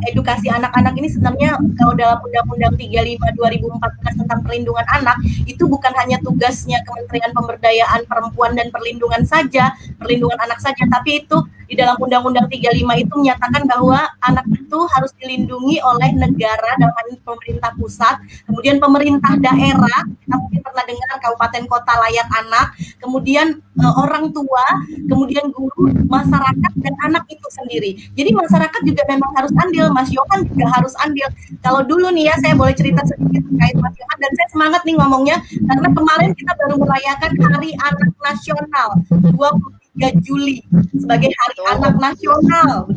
Speaker 4: Edukasi anak-anak ini sebenarnya kalau dalam Undang-Undang 35 2014 tentang perlindungan anak itu bukan hanya tugasnya Kementerian Pemberdayaan Perempuan dan Perlindungan saja, perlindungan anak saja, tapi itu di dalam Undang-Undang 35 itu menyatakan bahwa anak itu harus dilindungi oleh negara, dalam hal ini pemerintah pusat, kemudian pemerintah daerah, kita mungkin pernah dengar kabupaten kota layak anak, kemudian orang tua, kemudian guru, masyarakat, dan anak itu sendiri. Jadi masyarakat juga memang harus andil, Mas Yohan juga harus andil. Kalau dulu nih ya, saya boleh cerita sedikit terkait Mas Yohan, dan saya semangat nih ngomongnya, karena kemarin kita baru merayakan Hari Anak Nasional, 23 Juli, sebagai Hari Anak Nasional.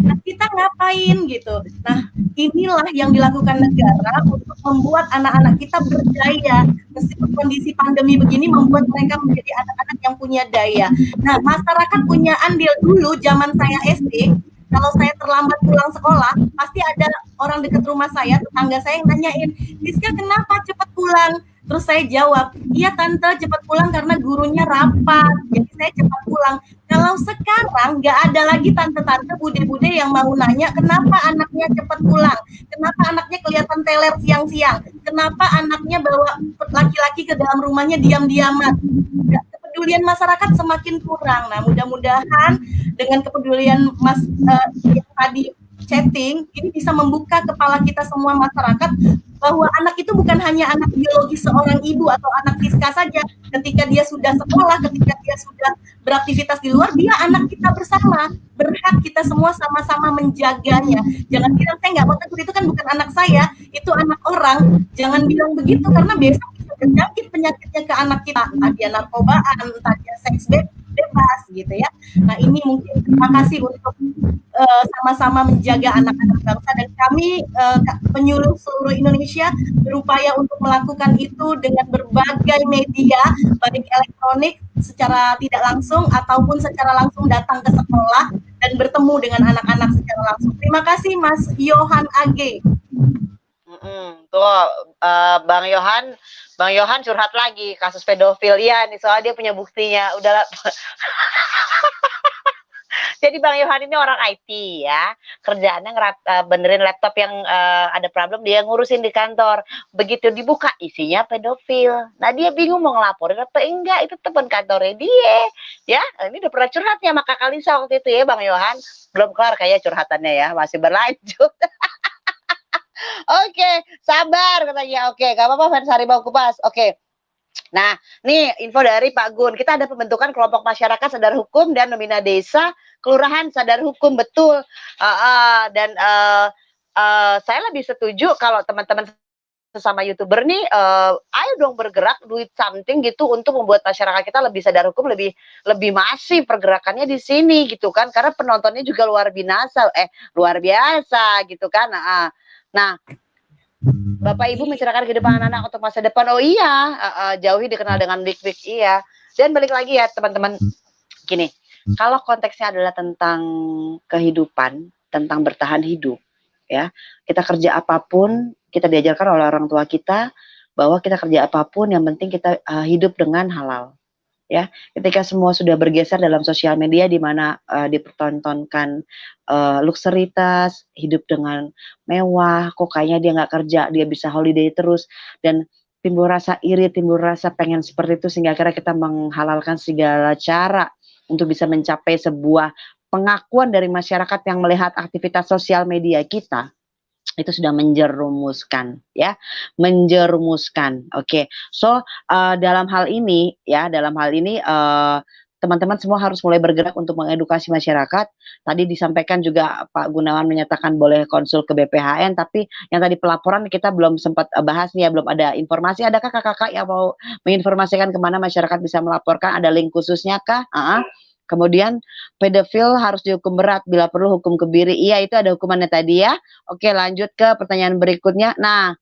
Speaker 4: Nah, kita ngapain gitu? Nah, inilah yang dilakukan negara untuk membuat anak-anak kita berdaya. Meskipun kondisi pandemi begini membuat mereka menjadi anak-anak yang punya daya. Nah, masyarakat punya andil. Dulu zaman saya SD, kalau saya terlambat pulang sekolah, pasti ada orang dekat rumah saya, tetangga saya yang nanyain, Rizka kenapa cepat pulang? Terus saya jawab, iya tante cepat pulang karena gurunya rapat, jadi saya cepat pulang. Kalau sekarang nggak ada lagi tante-tante, bude-bude yang mau nanya kenapa anaknya cepat pulang, kenapa anaknya kelihatan teler siang-siang, kenapa anaknya bawa laki-laki ke dalam rumahnya diam-diaman. Kepedulian masyarakat semakin kurang. Nah, mudah-mudahan dengan kepedulian Mas yang tadi chatting, ini bisa membuka kepala kita semua masyarakat bahwa anak itu bukan hanya anak biologis seorang ibu atau anak Rizka saja. Ketika dia sudah sekolah, ketika dia sudah beraktivitas di luar, dia anak kita bersama. Berhak kita semua sama-sama menjaganya. Jangan bilang saya nggak mau tegur, itu kan bukan anak saya, itu anak orang. Jangan bilang begitu karena besok bisa terjangkit penyakitnya ke anak kita. Entah dia narkobaan, entah dia seks bebas gitu ya. Nah ini mungkin terima kasih untuk sama-sama menjaga anak-anak bangsa, dan kami penyuluh seluruh Indonesia berupaya untuk melakukan itu dengan berbagai media, baik elektronik secara tidak langsung ataupun secara langsung datang ke sekolah dan bertemu dengan anak-anak secara langsung. Terima kasih Mas Yohan AG.
Speaker 1: Tuh Bang Yohan curhat lagi kasus pedofil ya nih, soalnya dia punya buktinya. Udah jadi Bang Yohan ini orang IT ya, kerjaannya benerin laptop yang ada problem, dia ngurusin di kantor. Begitu dibuka isinya pedofil. Nah dia bingung mau ngelaporin apa enggak, itu teman kantornya dia. Ya, ini udah pernah curhat ya sama Kak Lisa waktu itu ya Bang Yohan. Belum kelar kayak curhatannya ya, masih berlanjut. Oke, sabar katanya. Oke, gak apa-apa fans Harimau Kupas. Oke. Nah, nih info dari Pak Gun. Kita ada pembentukan kelompok masyarakat sadar hukum dan Pembina Desa Kelurahan Sadar Hukum, betul. Dan saya lebih setuju kalau teman-teman sesama YouTuber nih, ayo dong bergerak, do it something gitu untuk membuat masyarakat kita lebih sadar hukum, lebih masif pergerakannya di sini gitu kan, karena penontonnya juga luar biasa gitu kan. Nah, Bapak Ibu menceritakan kehidupan anak-anak untuk masa depan. Oh iya, jauhi dikenal dengan big iya. Dan balik lagi ya teman-teman, gini, kalau konteksnya adalah tentang kehidupan, tentang bertahan hidup, ya, kita kerja apapun, kita diajarkan oleh orang tua kita bahwa kita kerja apapun, yang penting kita hidup dengan halal. Ya, ketika semua sudah bergeser dalam sosial media di mana dipertontonkan luksuritas, hidup dengan mewah, kok kayaknya dia nggak kerja, dia bisa holiday terus, dan timbul rasa iri, timbul rasa pengen seperti itu, sehingga akhirnya kita menghalalkan segala cara untuk bisa mencapai sebuah pengakuan dari masyarakat yang melihat aktivitas sosial media kita. Itu sudah menjerumuskan ya, oke. So dalam hal ini teman-teman semua harus mulai bergerak untuk mengedukasi masyarakat. Tadi disampaikan juga Pak Gunawan menyatakan boleh konsul ke BPHN, tapi yang tadi pelaporan kita belum sempat bahas nih ya, belum ada informasi. Adakah kakak-kakak yang mau menginformasikan kemana masyarakat bisa melaporkan? Ada link khususnya kah? Kemudian pedofil harus dihukum berat, bila perlu hukum kebiri. Iya, itu ada hukumannya tadi ya. Oke, lanjut ke pertanyaan berikutnya. Nah,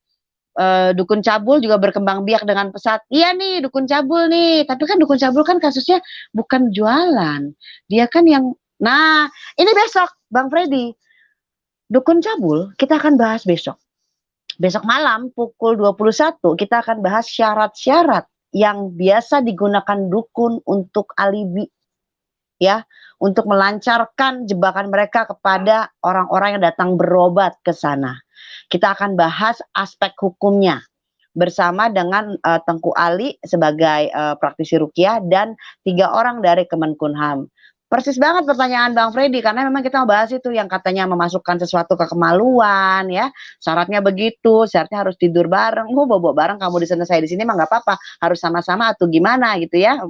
Speaker 1: dukun cabul juga berkembang biak dengan pesat. Iya nih, dukun cabul nih. Tapi kan dukun cabul kan kasusnya bukan jualan. Dia kan yang... Nah, ini besok, Bang Freddy. Dukun cabul kita akan bahas besok. Besok malam pukul 21 kita akan bahas syarat-syarat yang biasa digunakan dukun untuk alibi. Ya, untuk melancarkan jebakan mereka kepada orang-orang yang datang berobat ke sana. Kita akan bahas aspek hukumnya bersama dengan Tengku Ali sebagai praktisi ruqyah dan 3 orang dari Kemenkumham. Persis banget pertanyaan Bang Freddy, karena memang kita mau bahas itu yang katanya memasukkan sesuatu ke kemaluan ya. Syaratnya begitu, syaratnya harus tidur bareng. Bobo bareng, kamu di sana saya di sini mah nggak apa-apa, harus sama-sama atau gimana gitu ya.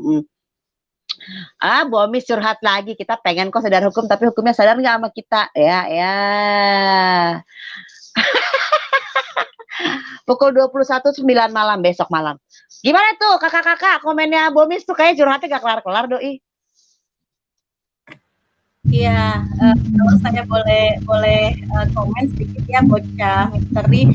Speaker 1: Bomis curhat lagi, kita pengen kok sadar hukum, tapi hukumnya sadar nggak sama kita ya. Pukul 21.09 malam besok malam. Gimana tuh kakak-kakak, komennya Bomis tuh kayak curhatnya gak kelar-kelar doi.
Speaker 4: Iya, kalau saya boleh komen sedikit ya, bocah misteri.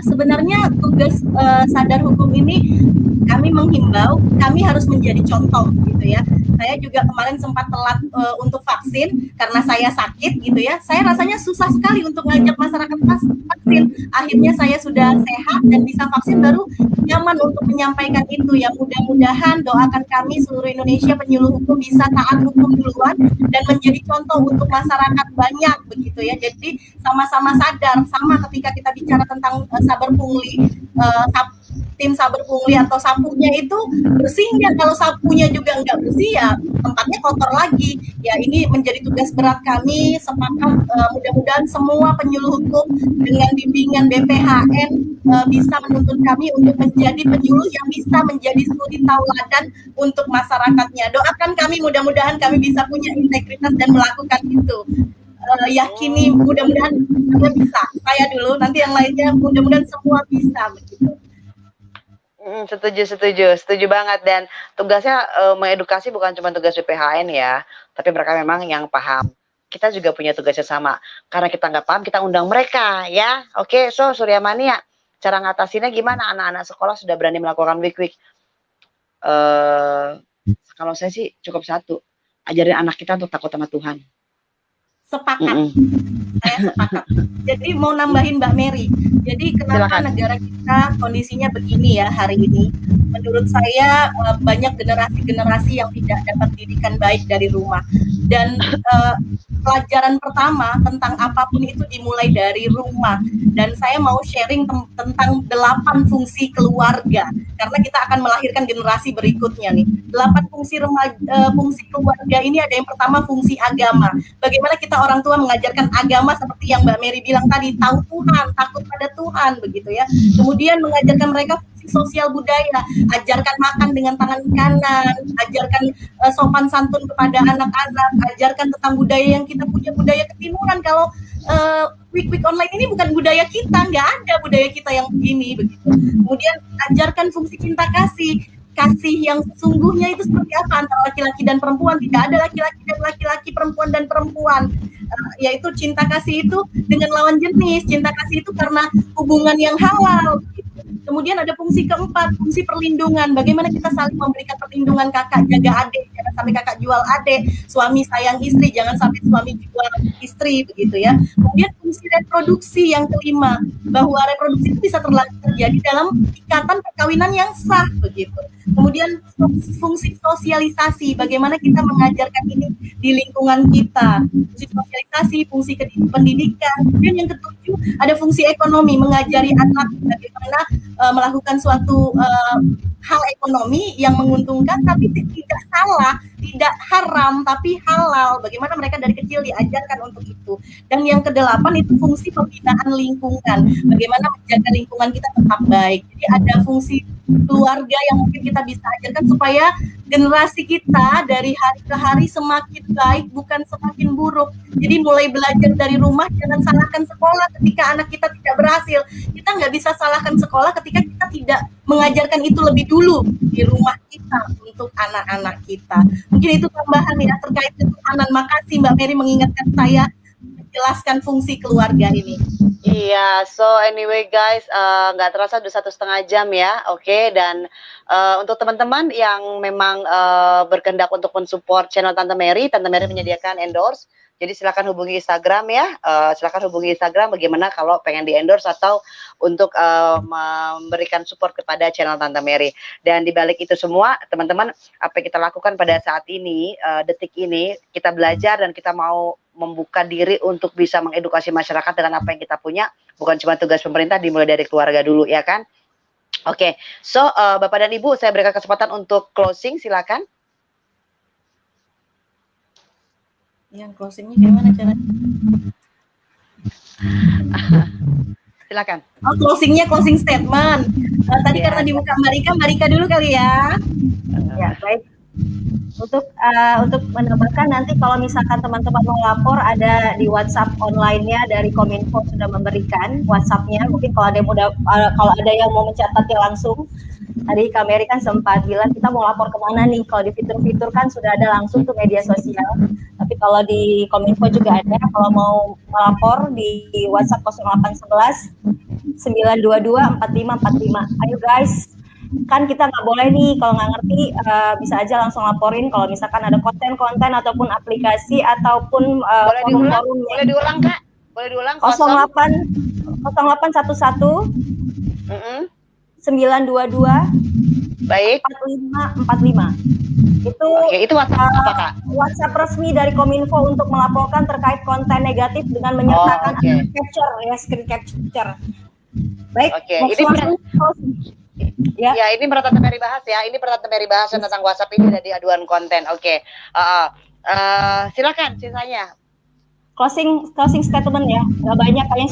Speaker 4: Sebenarnya tugas sadar hukum ini kami menghimbau, kami harus menjadi contoh gitu ya. Saya juga kemarin sempat telat untuk vaksin karena saya sakit gitu ya. Saya rasanya susah sekali untuk ngajak masyarakat vaksin. Akhirnya saya sudah sehat dan bisa vaksin, baru nyaman untuk menyampaikan itu ya. Mudah-mudahan doakan kami seluruh Indonesia penyuluh hukum bisa taat hukum duluan dan menjadi contoh untuk masyarakat banyak begitu ya. Jadi sama-sama sadar, sama ketika kita bicara tentang saber pungli, tim saber pungli atau sapunya itu bersih nggak? Kalau sapunya juga nggak bersih ya tempatnya kotor lagi. Ya ini menjadi tugas berat kami. Sepakat mudah-mudahan semua penyuluh hukum dengan bimbingan BPHN bisa menuntun kami untuk menjadi penyuluh yang bisa menjadi suri tauladan untuk masyarakatnya. Doakan kami, mudah-mudahan kami bisa punya integritas dan melakukan itu. Yakini mudah-mudahan saya bisa. Saya dulu, nanti yang lainnya mudah-mudahan semua bisa begitu.
Speaker 1: Setuju banget. Dan tugasnya mengedukasi bukan cuma tugas BPHN ya, tapi mereka memang yang paham. Kita juga punya tugasnya sama. Karena kita nggak paham, kita undang mereka ya. Oke, so Surya Mania, cara ngatasinnya gimana? Anak-anak sekolah sudah berani melakukan week-week. Kalau saya sih cukup satu, ajarin anak kita untuk takut sama Tuhan.
Speaker 4: Sepakat. Saya sepakat. Jadi mau nambahin Mbak Mary. Jadi kenapa negara kita kondisinya begini ya hari ini? Menurut saya banyak generasi-generasi yang tidak dapat didikan baik dari rumah. Dan pelajaran pertama tentang apapun itu dimulai dari rumah. Dan saya mau sharing tentang 8 fungsi keluarga. Karena kita akan melahirkan generasi berikutnya nih. 8 fungsi keluarga ini ada yang pertama fungsi agama. Bagaimana kita orang tua mengajarkan agama seperti yang Mbak Mary bilang tadi, tahu Tuhan, takut pada Tuhan begitu ya. Kemudian mengajarkan mereka fungsi sosial budaya, ajarkan makan dengan tangan kanan, ajarkan sopan santun kepada anak-anak, ajarkan tentang budaya yang kita punya, budaya ketimuran. Kalau week online ini bukan budaya kita, nggak ada budaya kita yang begini begitu. Kemudian ajarkan fungsi cinta kasih yang sesungguhnya itu seperti apa antara laki-laki dan perempuan. Tidak ada laki-laki dan laki-laki, perempuan dan perempuan, yaitu cinta kasih itu dengan lawan jenis. Cinta kasih itu karena hubungan yang halal gitu. Kemudian ada fungsi keempat, fungsi perlindungan. Bagaimana kita saling memberikan perlindungan, kakak jaga adik, jangan sampai kakak jual adik, suami sayang istri, jangan sampai suami jual istri begitu ya. Kemudian fungsi reproduksi yang kelima, bahwa reproduksi itu bisa terjadi dalam ikatan perkawinan yang sah begitu. Kemudian fungsi sosialisasi, bagaimana kita mengajarkan ini di lingkungan kita. Fungsi sosialisasi, fungsi pendidikan. Kemudian yang ketujuh ada fungsi ekonomi, mengajari anak bagaimana melakukan suatu hal ekonomi yang menguntungkan tapi tidak salah, tidak haram tapi halal. Bagaimana mereka dari kecil diajarkan untuk itu. Dan yang kedelapan itu fungsi pembinaan lingkungan. Bagaimana menjaga lingkungan kita tetap baik. Jadi ada fungsi keluarga yang mungkin kita bisa ajarkan supaya generasi kita dari hari ke hari semakin baik, bukan semakin buruk. Jadi mulai belajar dari rumah, jangan salahkan sekolah ketika anak kita tidak berhasil. Kita nggak bisa salahkan sekolah ketika kita tidak mengajarkan itu lebih dulu di rumah kita untuk untuk anak-anak kita. Mungkin itu tambahan ya terkait ketuhanan. Makasih Mbak Mary mengingatkan saya menjelaskan fungsi keluarga ini.
Speaker 1: Iya, so anyway guys, nggak terasa udah 1,5 jam ya, oke. Dan untuk teman-teman yang memang berkehendak untuk mensupport channel Tante Mary menyediakan endorse. Jadi silakan hubungi Instagram ya, silakan hubungi Instagram bagaimana kalau pengen di endorse atau untuk memberikan support kepada channel Tante Mary. Dan dibalik itu semua, teman-teman, apa yang kita lakukan pada saat ini, detik ini, kita belajar dan kita mau membuka diri untuk bisa mengedukasi masyarakat dengan apa yang kita punya, bukan cuma tugas pemerintah, dimulai dari keluarga dulu, ya kan? Oke, so Bapak dan Ibu, saya berikan kesempatan untuk closing, silakan.
Speaker 4: Yang closingnya gimana caranya?
Speaker 1: Silakan.
Speaker 4: Oh, closing statement. Tadi karena dibuka Mbak Rika dulu kali ya.
Speaker 3: Ya, baik. Untuk menambahkan, nanti kalau misalkan teman-teman mau lapor, ada di WhatsApp online-nya dari Kominfo sudah memberikan WhatsApp-nya. Mungkin kalau ada yang mau mencatatnya langsung, tadi Kak Mary kan sempat bilang kita mau lapor kemana nih, kalau di fitur-fitur kan sudah ada langsung tuh media sosial, tapi kalau di Kominfo juga ada. Kalau mau melapor di WhatsApp 0811 922 4545. Ayo guys, kan kita nggak boleh nih, kalau nggak ngerti bisa aja langsung laporin kalau misalkan ada konten-konten ataupun aplikasi ataupun
Speaker 1: boleh diulang Kak, boleh diulang.
Speaker 3: 0811 922
Speaker 1: baik
Speaker 3: 4545.
Speaker 1: Itu WhatsApp apa Kak?
Speaker 3: WhatsApp resmi dari Kominfo untuk melaporkan terkait konten negatif dengan menyertakan capture ya, screen capture. Baik, ini
Speaker 1: ini pernah Tante Mary bahas ya. Ini pernah Tante Mary bahas tentang WhatsApp ini dari aduan konten. Oke. Silakan sisanya.
Speaker 3: Closing statement ya. Nggak banyak, kalian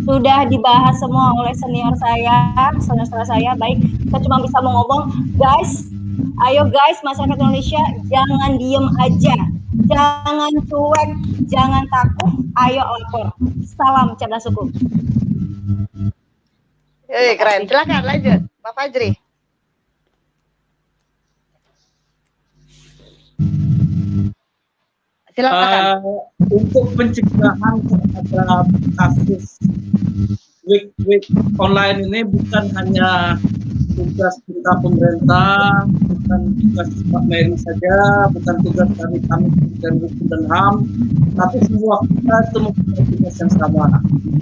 Speaker 3: sudah dibahas semua oleh senior saya. Baik, saya cuma bisa ngomong, guys, ayo guys, masyarakat Indonesia, jangan diem aja, jangan cuek, jangan takut, ayo lapor. Salam cerdas hukum.
Speaker 1: Keren, silakan lanjut, Pak Fajri. Silakan.
Speaker 2: Untuk pencegahan terhadap kasus week online ini bukan hanya tugas kita pemerintah, bukan tugas Mbak Mary saja, bukan tugas dari kami Kementerian Hukum dan HAM, tapi semua kita itu mempunyai tugas yang sama.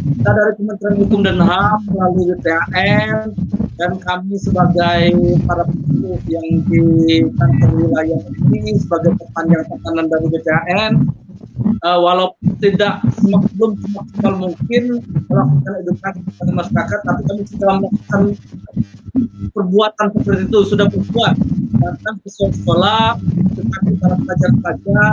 Speaker 2: Kita dari Kementerian Hukum dan HAM melalui BPAN dan kami sebagai para penyuluh yang di kantor wilayah ini sebagai perpanjangan tangan dari BPAN, walaupun belum semaksimal mungkin melakukan edukasi kepada masyarakat, tapi kami sudah melakukan perbuatan seperti itu, sudah berbuat datang ke sekolah, tetapi para pelajar-pelajar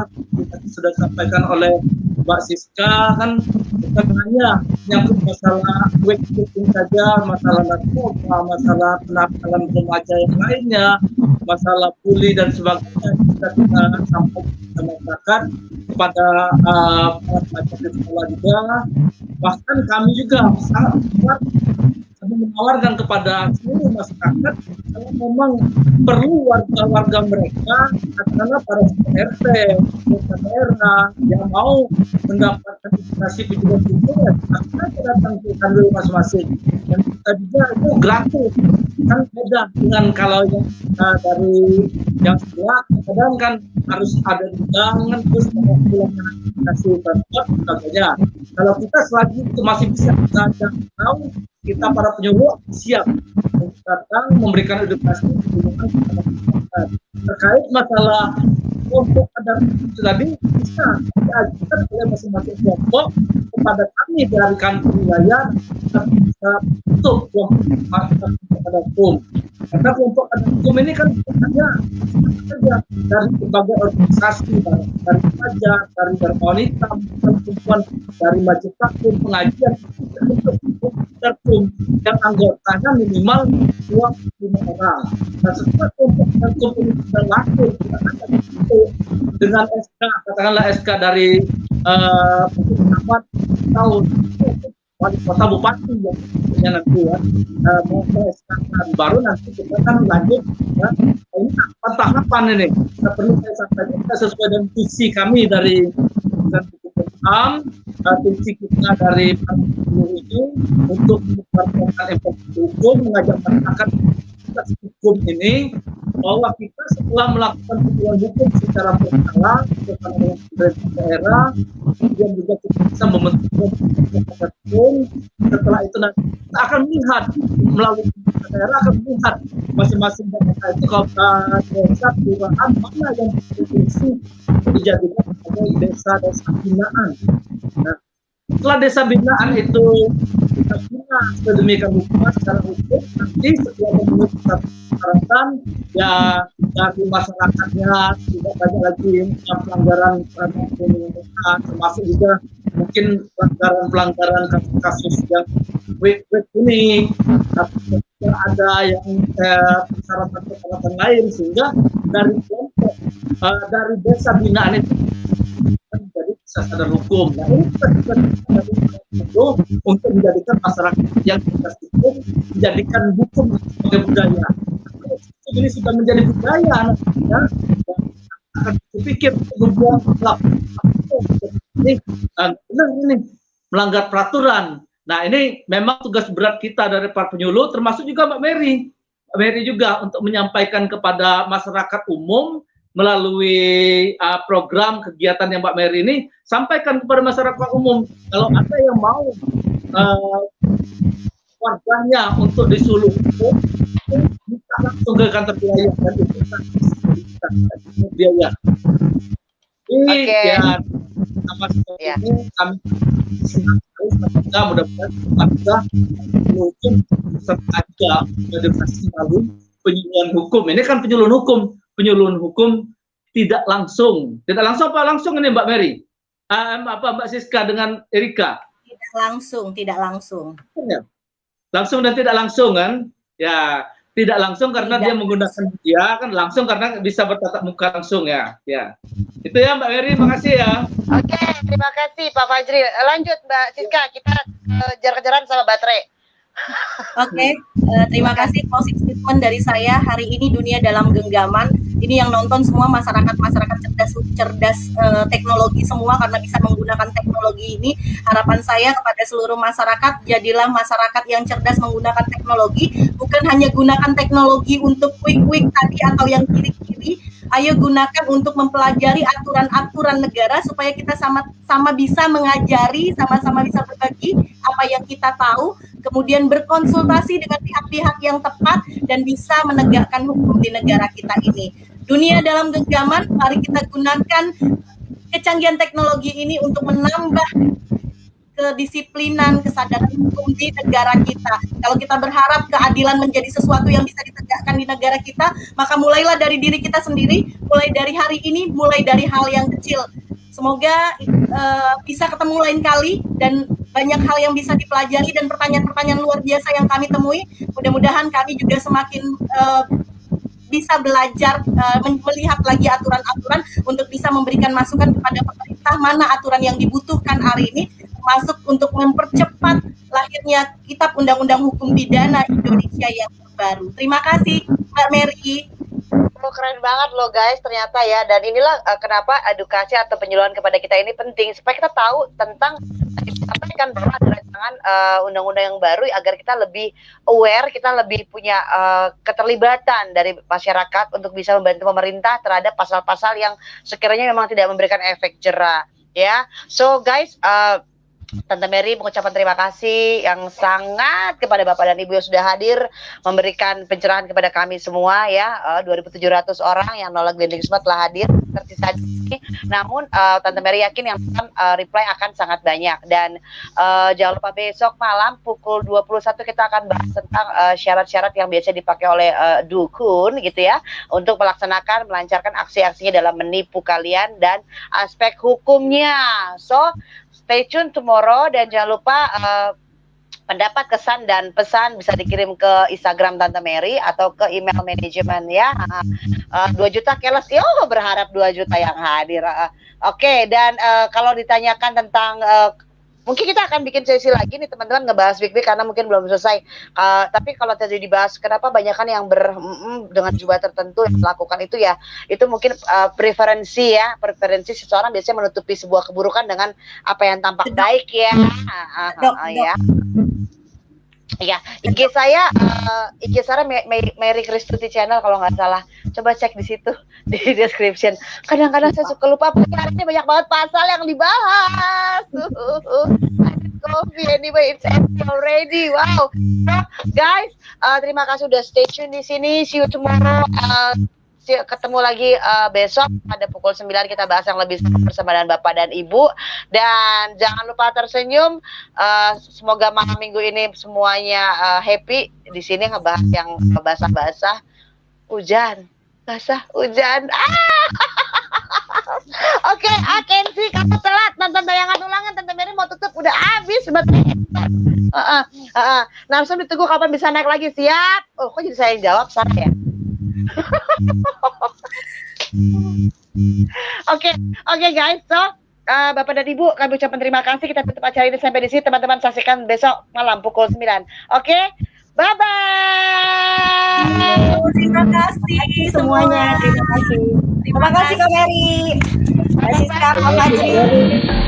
Speaker 2: tadi sudah disampaikan oleh Mbak Siska, kan bukan hanya menyangkut masalah week-weeking saja, masalah narkoba, masalah penakalan remaja yang lainnya, masalah bully dan sebagainya, kita sampaikan ke masyarakat, kepada pelajar di sekolah juga. Bahkan kami juga sangat kuat menawarkan kepada seluruh masyarakat kalau memang perlu warga-warga mereka, karena para RT, daerah yang mau mendapatkan edukasi pendidikan itu, akan datang ke kantor masing-masing. Dan kita juga itu gratis, kan beda dengan kalau yang dari yang sebelah, kadang kan harus ada undangan terus pulang kasih transport sebagainya. Kalau kita selagi itu masih bisa kita tahu, kita para penyuluh siap datang memberikan edukasi kepada masyarakat terkait masalah kelompok adat tadi, bisa diajukan oleh masing-masing kelompok kepada kami dari kantor wilayah, kita bisa untuk kelompok adat hukum. Karena kelompok adat hukum ini kan hanya dari berbagai organisasi, dari pelajar, dari wanita, perempuan, dari majelis taklim, pengajian, untuk hukum yang anggotanya minimal 25 orang. Nah, setelah kelompok hukum ini sudah lahir, kita akan dengan SK, katakanlah SK dari tahun wali kota bupati yang nanti ya mengesahkan, baru nanti kita kan lanjut ya. Ini tahapan ini. Perlu saya sampaikan sesuai dengan visi kami dari visi kita dari ini untuk melakukan evaluasi hukum, mengajak masyarakat hukum ini, bahwa kita setelah melakukan penegakan hukum secara berkala bersama dengan pemerintah daerah, kemudian juga kita bisa membentuk hukum. Setelah itu nanti kita akan melihat melalui pemerintah daerah akan melihat masing-masing daerah itu kabupaten, desa, kelurahan mana yang berfungsi dijadikan sebagai desa-desa binaan. Nah, setelah desa binaan itu kita bina sedemikian rupa secara hukum, nanti setelah memenuhi persyaratan ya dari masyarakatnya tidak banyak lagi pelanggaran termasuk juga mungkin pelanggaran kasus yang weak ini atau ada yang persyaratan lain, sehingga dari kelompok dari desa binaan itu menjadi bisa sadar hukum. Nah, ini kita untuk menjadikan masyarakat yang cerdas hukum, menjadikan hukum sebagai budaya. Ini sudah menjadi budaya, ya, akan berpikir membuat ini benar ini melanggar peraturan. Nah, ini memang tugas berat kita dari para penyuluh, termasuk juga Mbak Mary. Mbak Mary juga untuk menyampaikan kepada masyarakat umum melalui program kegiatan yang Mbak Mary ini, sampaikan kepada masyarakat umum kalau ada yang mau warganya untuk disuluh hukum, bisa langsung ke kantor wilayah dan itu biaya. Ini ya sama ini kami senang sekali, semoga mudah-mudahan warga mungkin sengaja edukasi melalui penyuluhan hukum. Ini kan penyuluhan hukum tidak langsung apa langsung ini Mbak Mary? Mbak Siska dengan Erika?
Speaker 4: Tidak langsung.
Speaker 2: Ya. Langsung dan tidak langsung kan? Ya, tidak langsung karena dia menggunakan dia kan, langsung karena bisa bertatap muka langsung ya. Ya. Itu ya Mbak Mary, makasih ya.
Speaker 1: Oke, terima kasih Pak Fajri. Lanjut Mbak Siska, kita kejar-kejaran sama baterai.
Speaker 4: Oke, terima kasih closing statement dari saya. Hari ini dunia dalam genggaman. Ini yang nonton semua masyarakat cerdas teknologi semua, karena bisa menggunakan teknologi ini. Harapan saya kepada seluruh masyarakat, jadilah masyarakat yang cerdas menggunakan teknologi. Bukan hanya gunakan teknologi untuk quick tadi atau yang kiri-kiri. Ayo gunakan untuk mempelajari aturan-aturan negara supaya kita sama-sama bisa mengajari, sama-sama bisa berbagi apa yang kita tahu, kemudian berkonsultasi dengan pihak-pihak yang tepat dan bisa menegakkan hukum di negara kita ini. Dunia dalam genggaman, mari kita gunakan kecanggihan teknologi ini untuk menambah kedisiplinan, kesadaran hukum di negara kita. Kalau kita berharap keadilan menjadi sesuatu yang bisa ditegakkan di negara kita, maka mulailah dari diri kita sendiri, mulai dari hari ini, mulai dari hal yang kecil. Semoga bisa ketemu lain kali dan banyak hal yang bisa dipelajari dan pertanyaan-pertanyaan luar biasa yang kami temui. Mudah-mudahan kami juga semakin bisa belajar melihat lagi aturan-aturan untuk bisa memberikan masukan kepada pemerintah mana aturan yang dibutuhkan hari ini, termasuk untuk mempercepat lahirnya Kitab Undang-Undang Hukum Pidana Indonesia yang terbaru. Terima kasih Mbak Mary.
Speaker 1: Keren banget loh guys ternyata ya, dan inilah kenapa edukasi atau penyuluhan kepada kita ini penting, supaya kita tahu tentang sampaikan bahwa ada rancangan undang-undang yang baru agar kita lebih aware, kita lebih punya keterlibatan dari masyarakat untuk bisa membantu pemerintah terhadap pasal-pasal yang sekiranya memang tidak memberikan efek jera ya. So guys, Tante Mary mengucapkan terima kasih yang sangat kepada Bapak dan Ibu yang sudah hadir memberikan pencerahan kepada kami semua ya. 2.700 orang yang nolak blending semua telah hadir tersisa ini. Namun Tante Mary yakin yang reply akan sangat banyak, dan jangan lupa besok malam pukul 21 kita akan bahas tentang syarat-syarat yang biasa dipakai oleh dukun gitu ya, untuk melancarkan aksi-aksinya dalam menipu kalian dan aspek hukumnya. So stay tune tomorrow, dan jangan lupa pendapat, kesan, dan pesan bisa dikirim ke Instagram Tante Mary atau ke email manajemen ya. 2 juta keles, yo berharap 2 juta yang hadir. Oke, dan kalau ditanyakan tentang Mungkin kita akan bikin sesi lagi nih teman-teman ngebahas Big Big karena mungkin belum selesai. Tapi kalau tadi dibahas kenapa banyak kan yang dengan jubah tertentu yang melakukan itu ya, itu mungkin preferensi seseorang biasanya menutupi sebuah keburukan dengan apa yang tampak baik ya. Ya. Ya, IG saya Mary Kristuti Channel kalau nggak salah. Coba cek di situ di description. Kadang-kadang saya suka lupa, hari ini banyak banget pasal yang dibahas. Coffee anyway, it's empty already. Wow. So, guys, terima kasih udah stay tune di sini. See you tomorrow. Ketemu lagi besok pada pukul 9 kita bahas yang lebih seru bersama dengan Bapak dan Ibu, dan jangan lupa tersenyum. Semoga malam minggu ini semuanya happy. Di sini ngebahas yang basah-basah, hujan. Oke, Kenzi kamu telat nonton tayangan ulangan. Tante Mary mau tutup, udah habis baterai. Langsung ditunggu kapan bisa naik lagi. Siap. Oh, kok jadi saya yang jawab, salah ya? Oke guys, so Bapak dan Ibu, kami ucapkan terima kasih. Kita tutup acara ini sampai di sini. Teman-teman saksikan besok malam pukul 9. Oke, bye bye.
Speaker 4: Terima kasih
Speaker 3: semuanya. Terima kasih Kak Mary. Terima kasih Kak Haji.